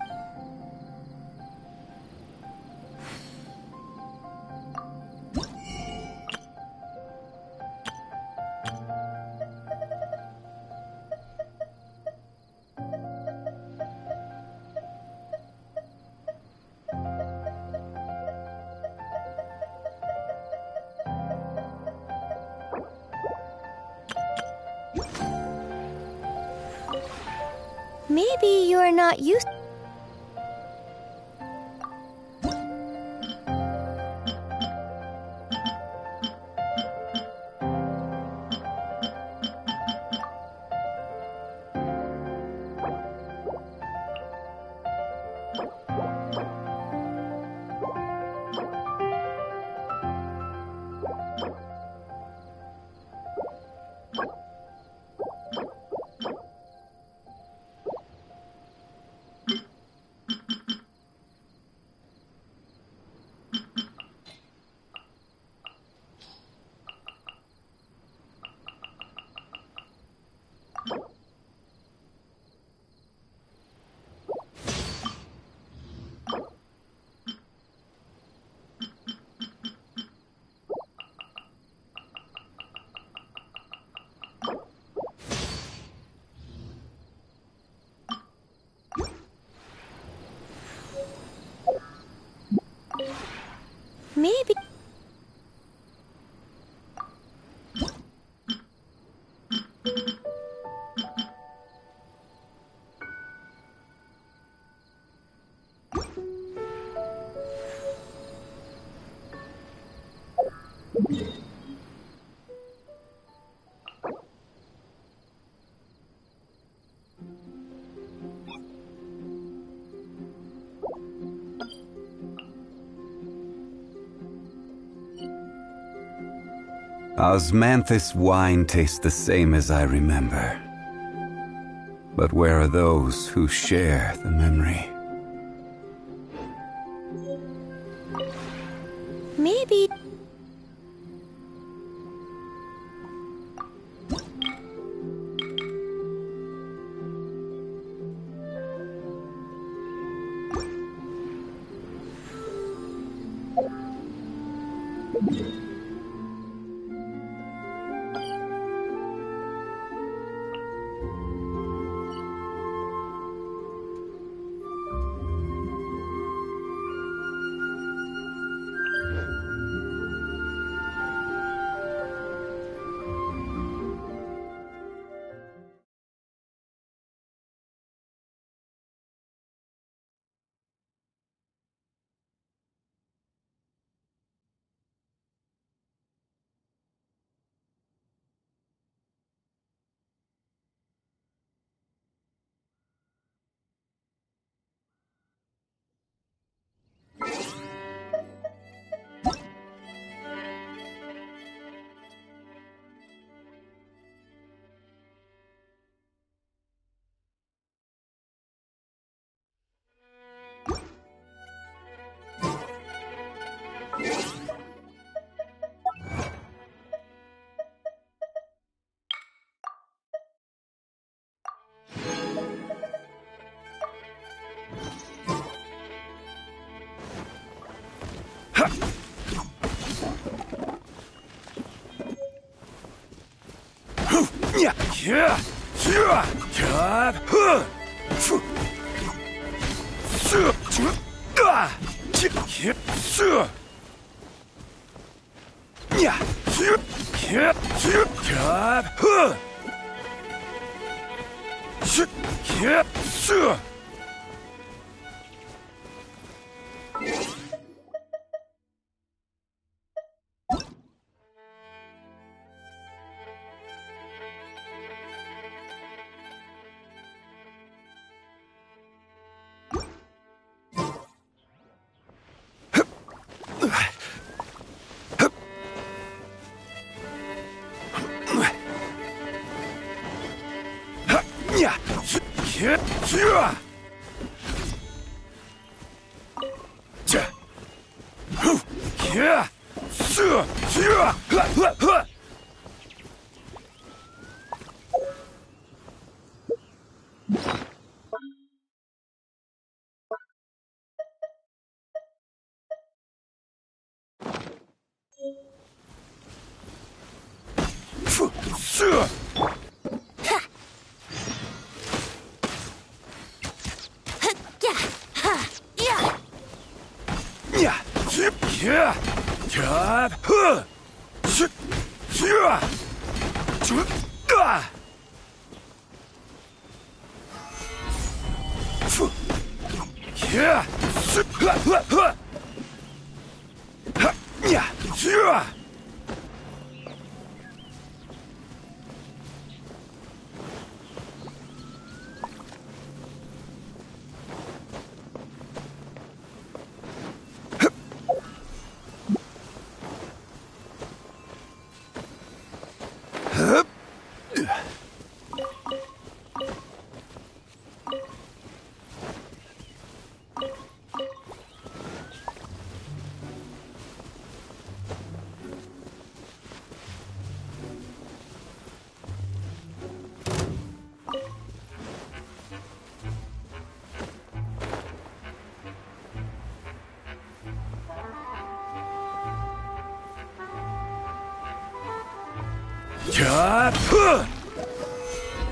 Maybe you're not used... Maybe...
Osmanthus wine tastes the same as I remember. But where are those who share the memory?
Maybe...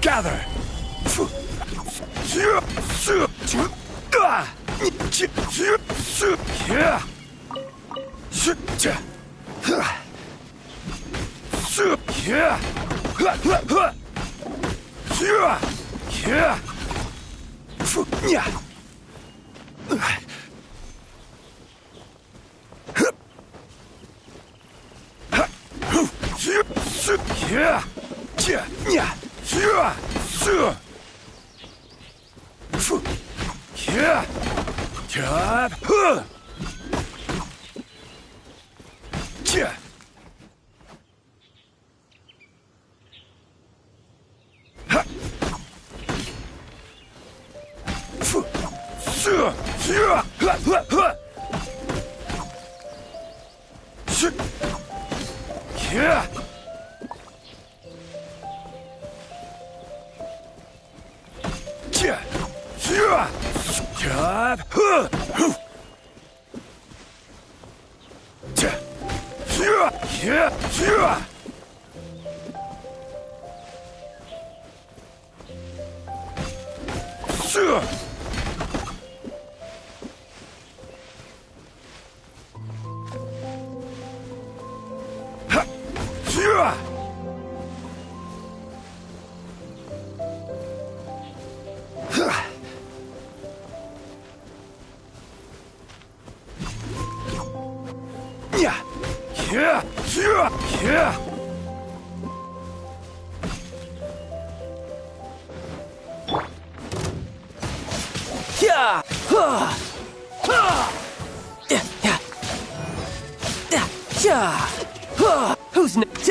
Gather!
Who's next?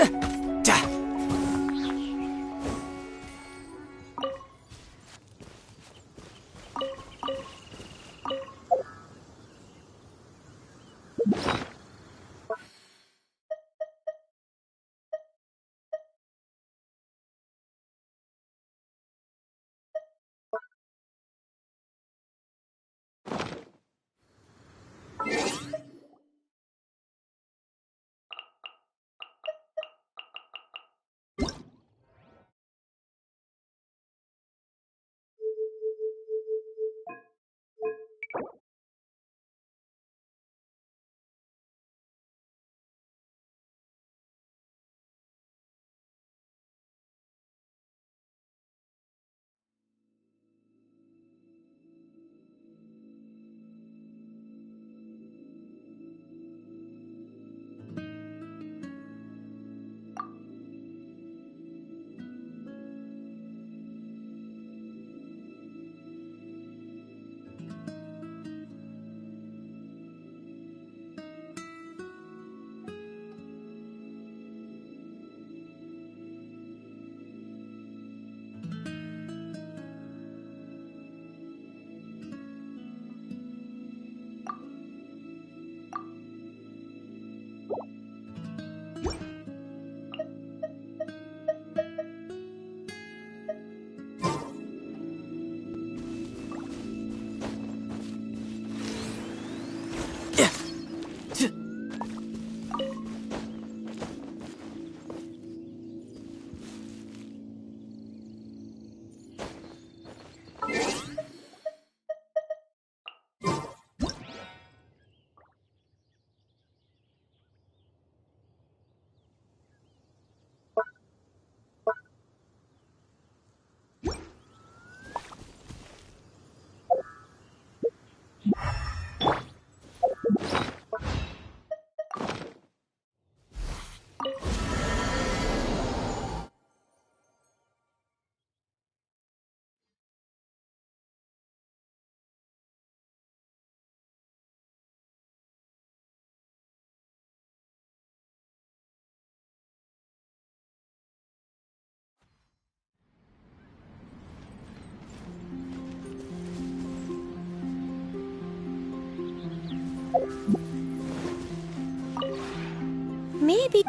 Maybe...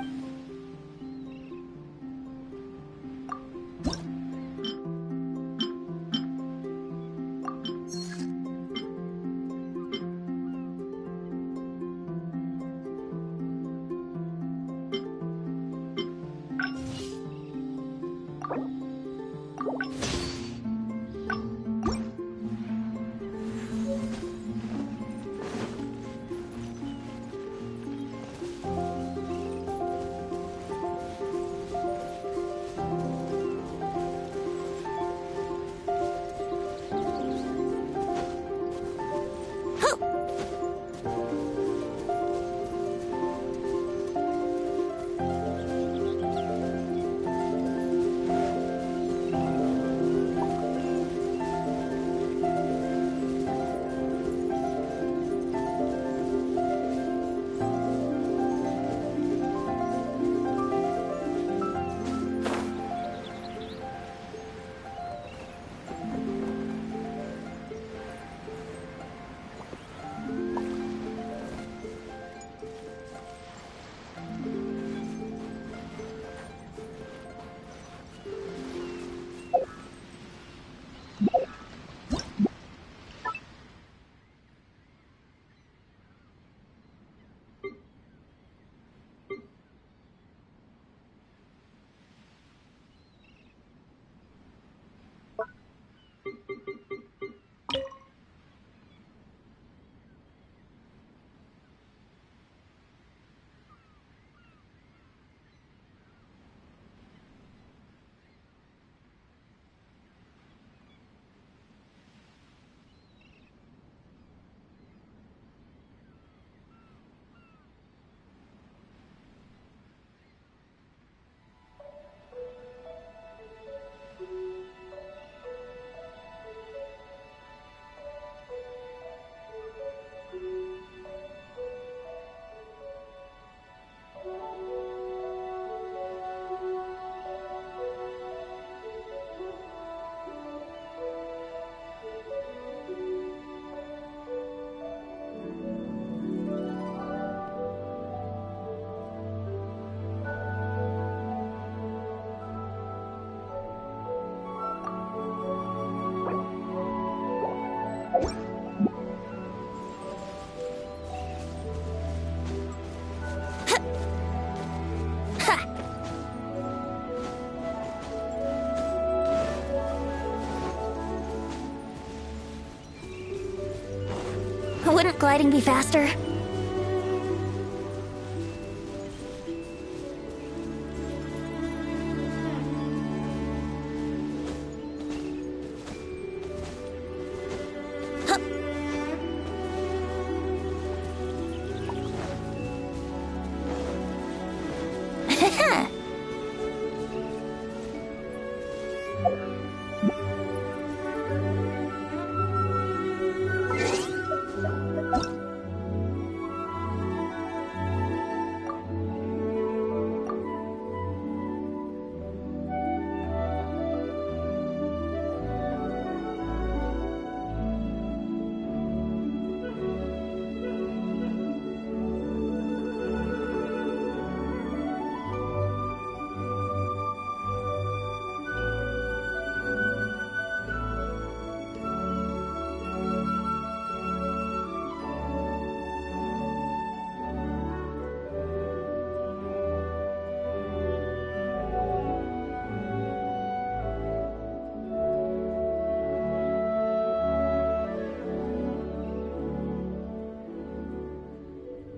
gliding be faster?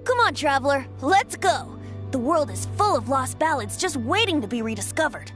Come on, Traveler, let's go! The world is full of lost ballads just waiting to be rediscovered.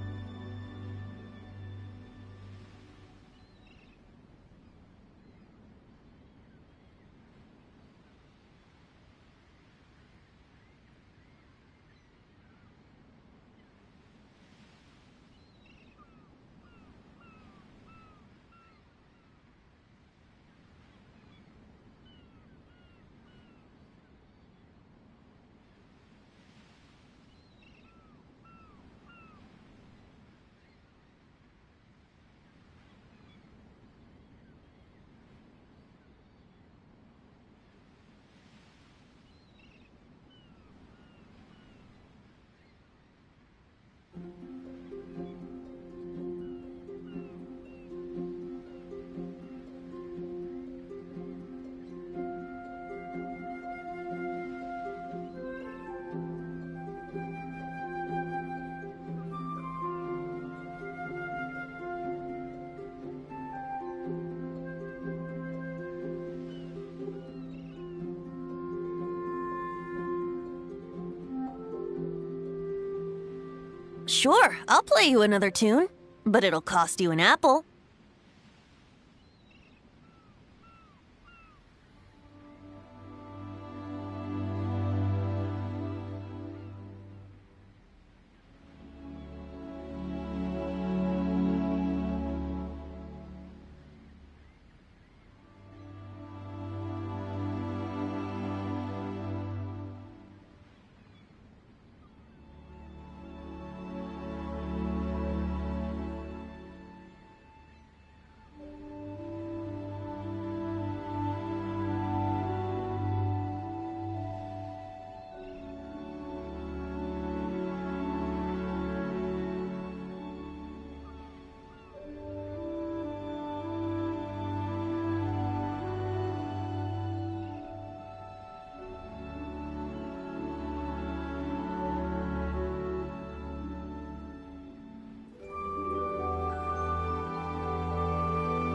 Sure, I'll play you another tune, but it'll cost you an apple.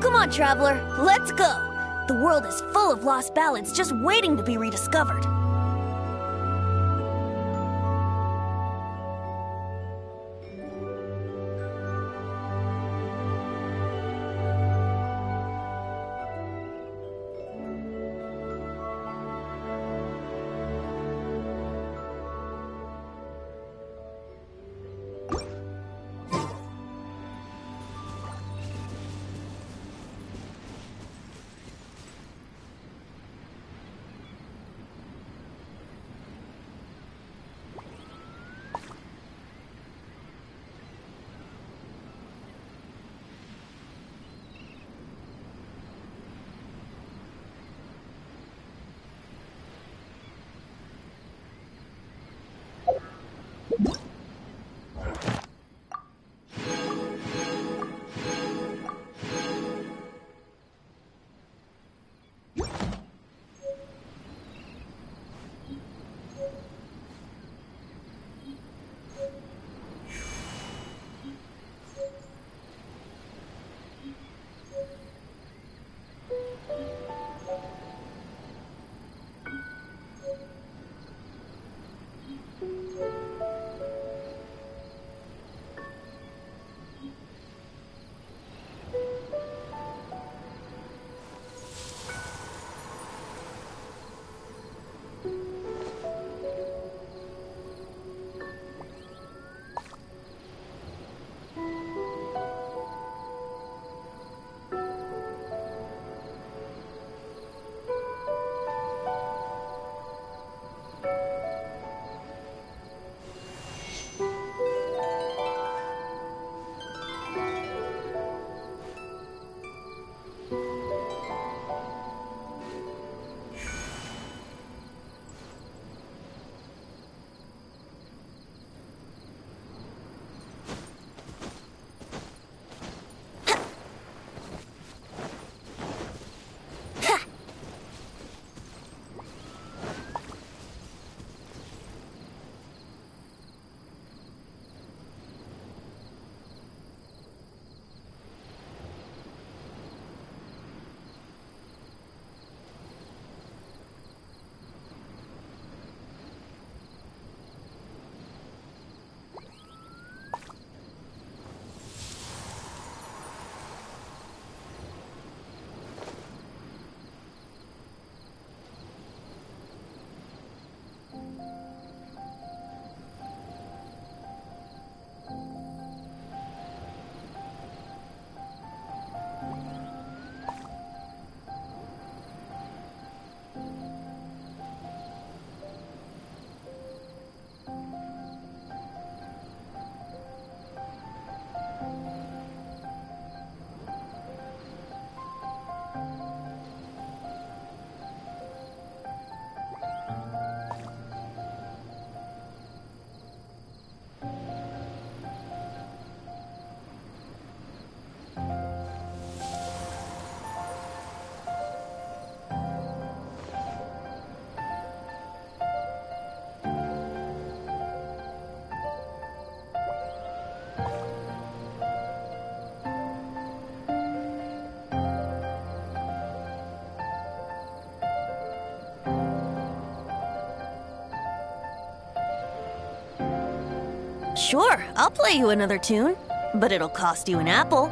Come on, Traveler, let's go! The world is full of lost ballads just waiting to be rediscovered. Sure, I'll play you another tune, but it'll cost you an apple.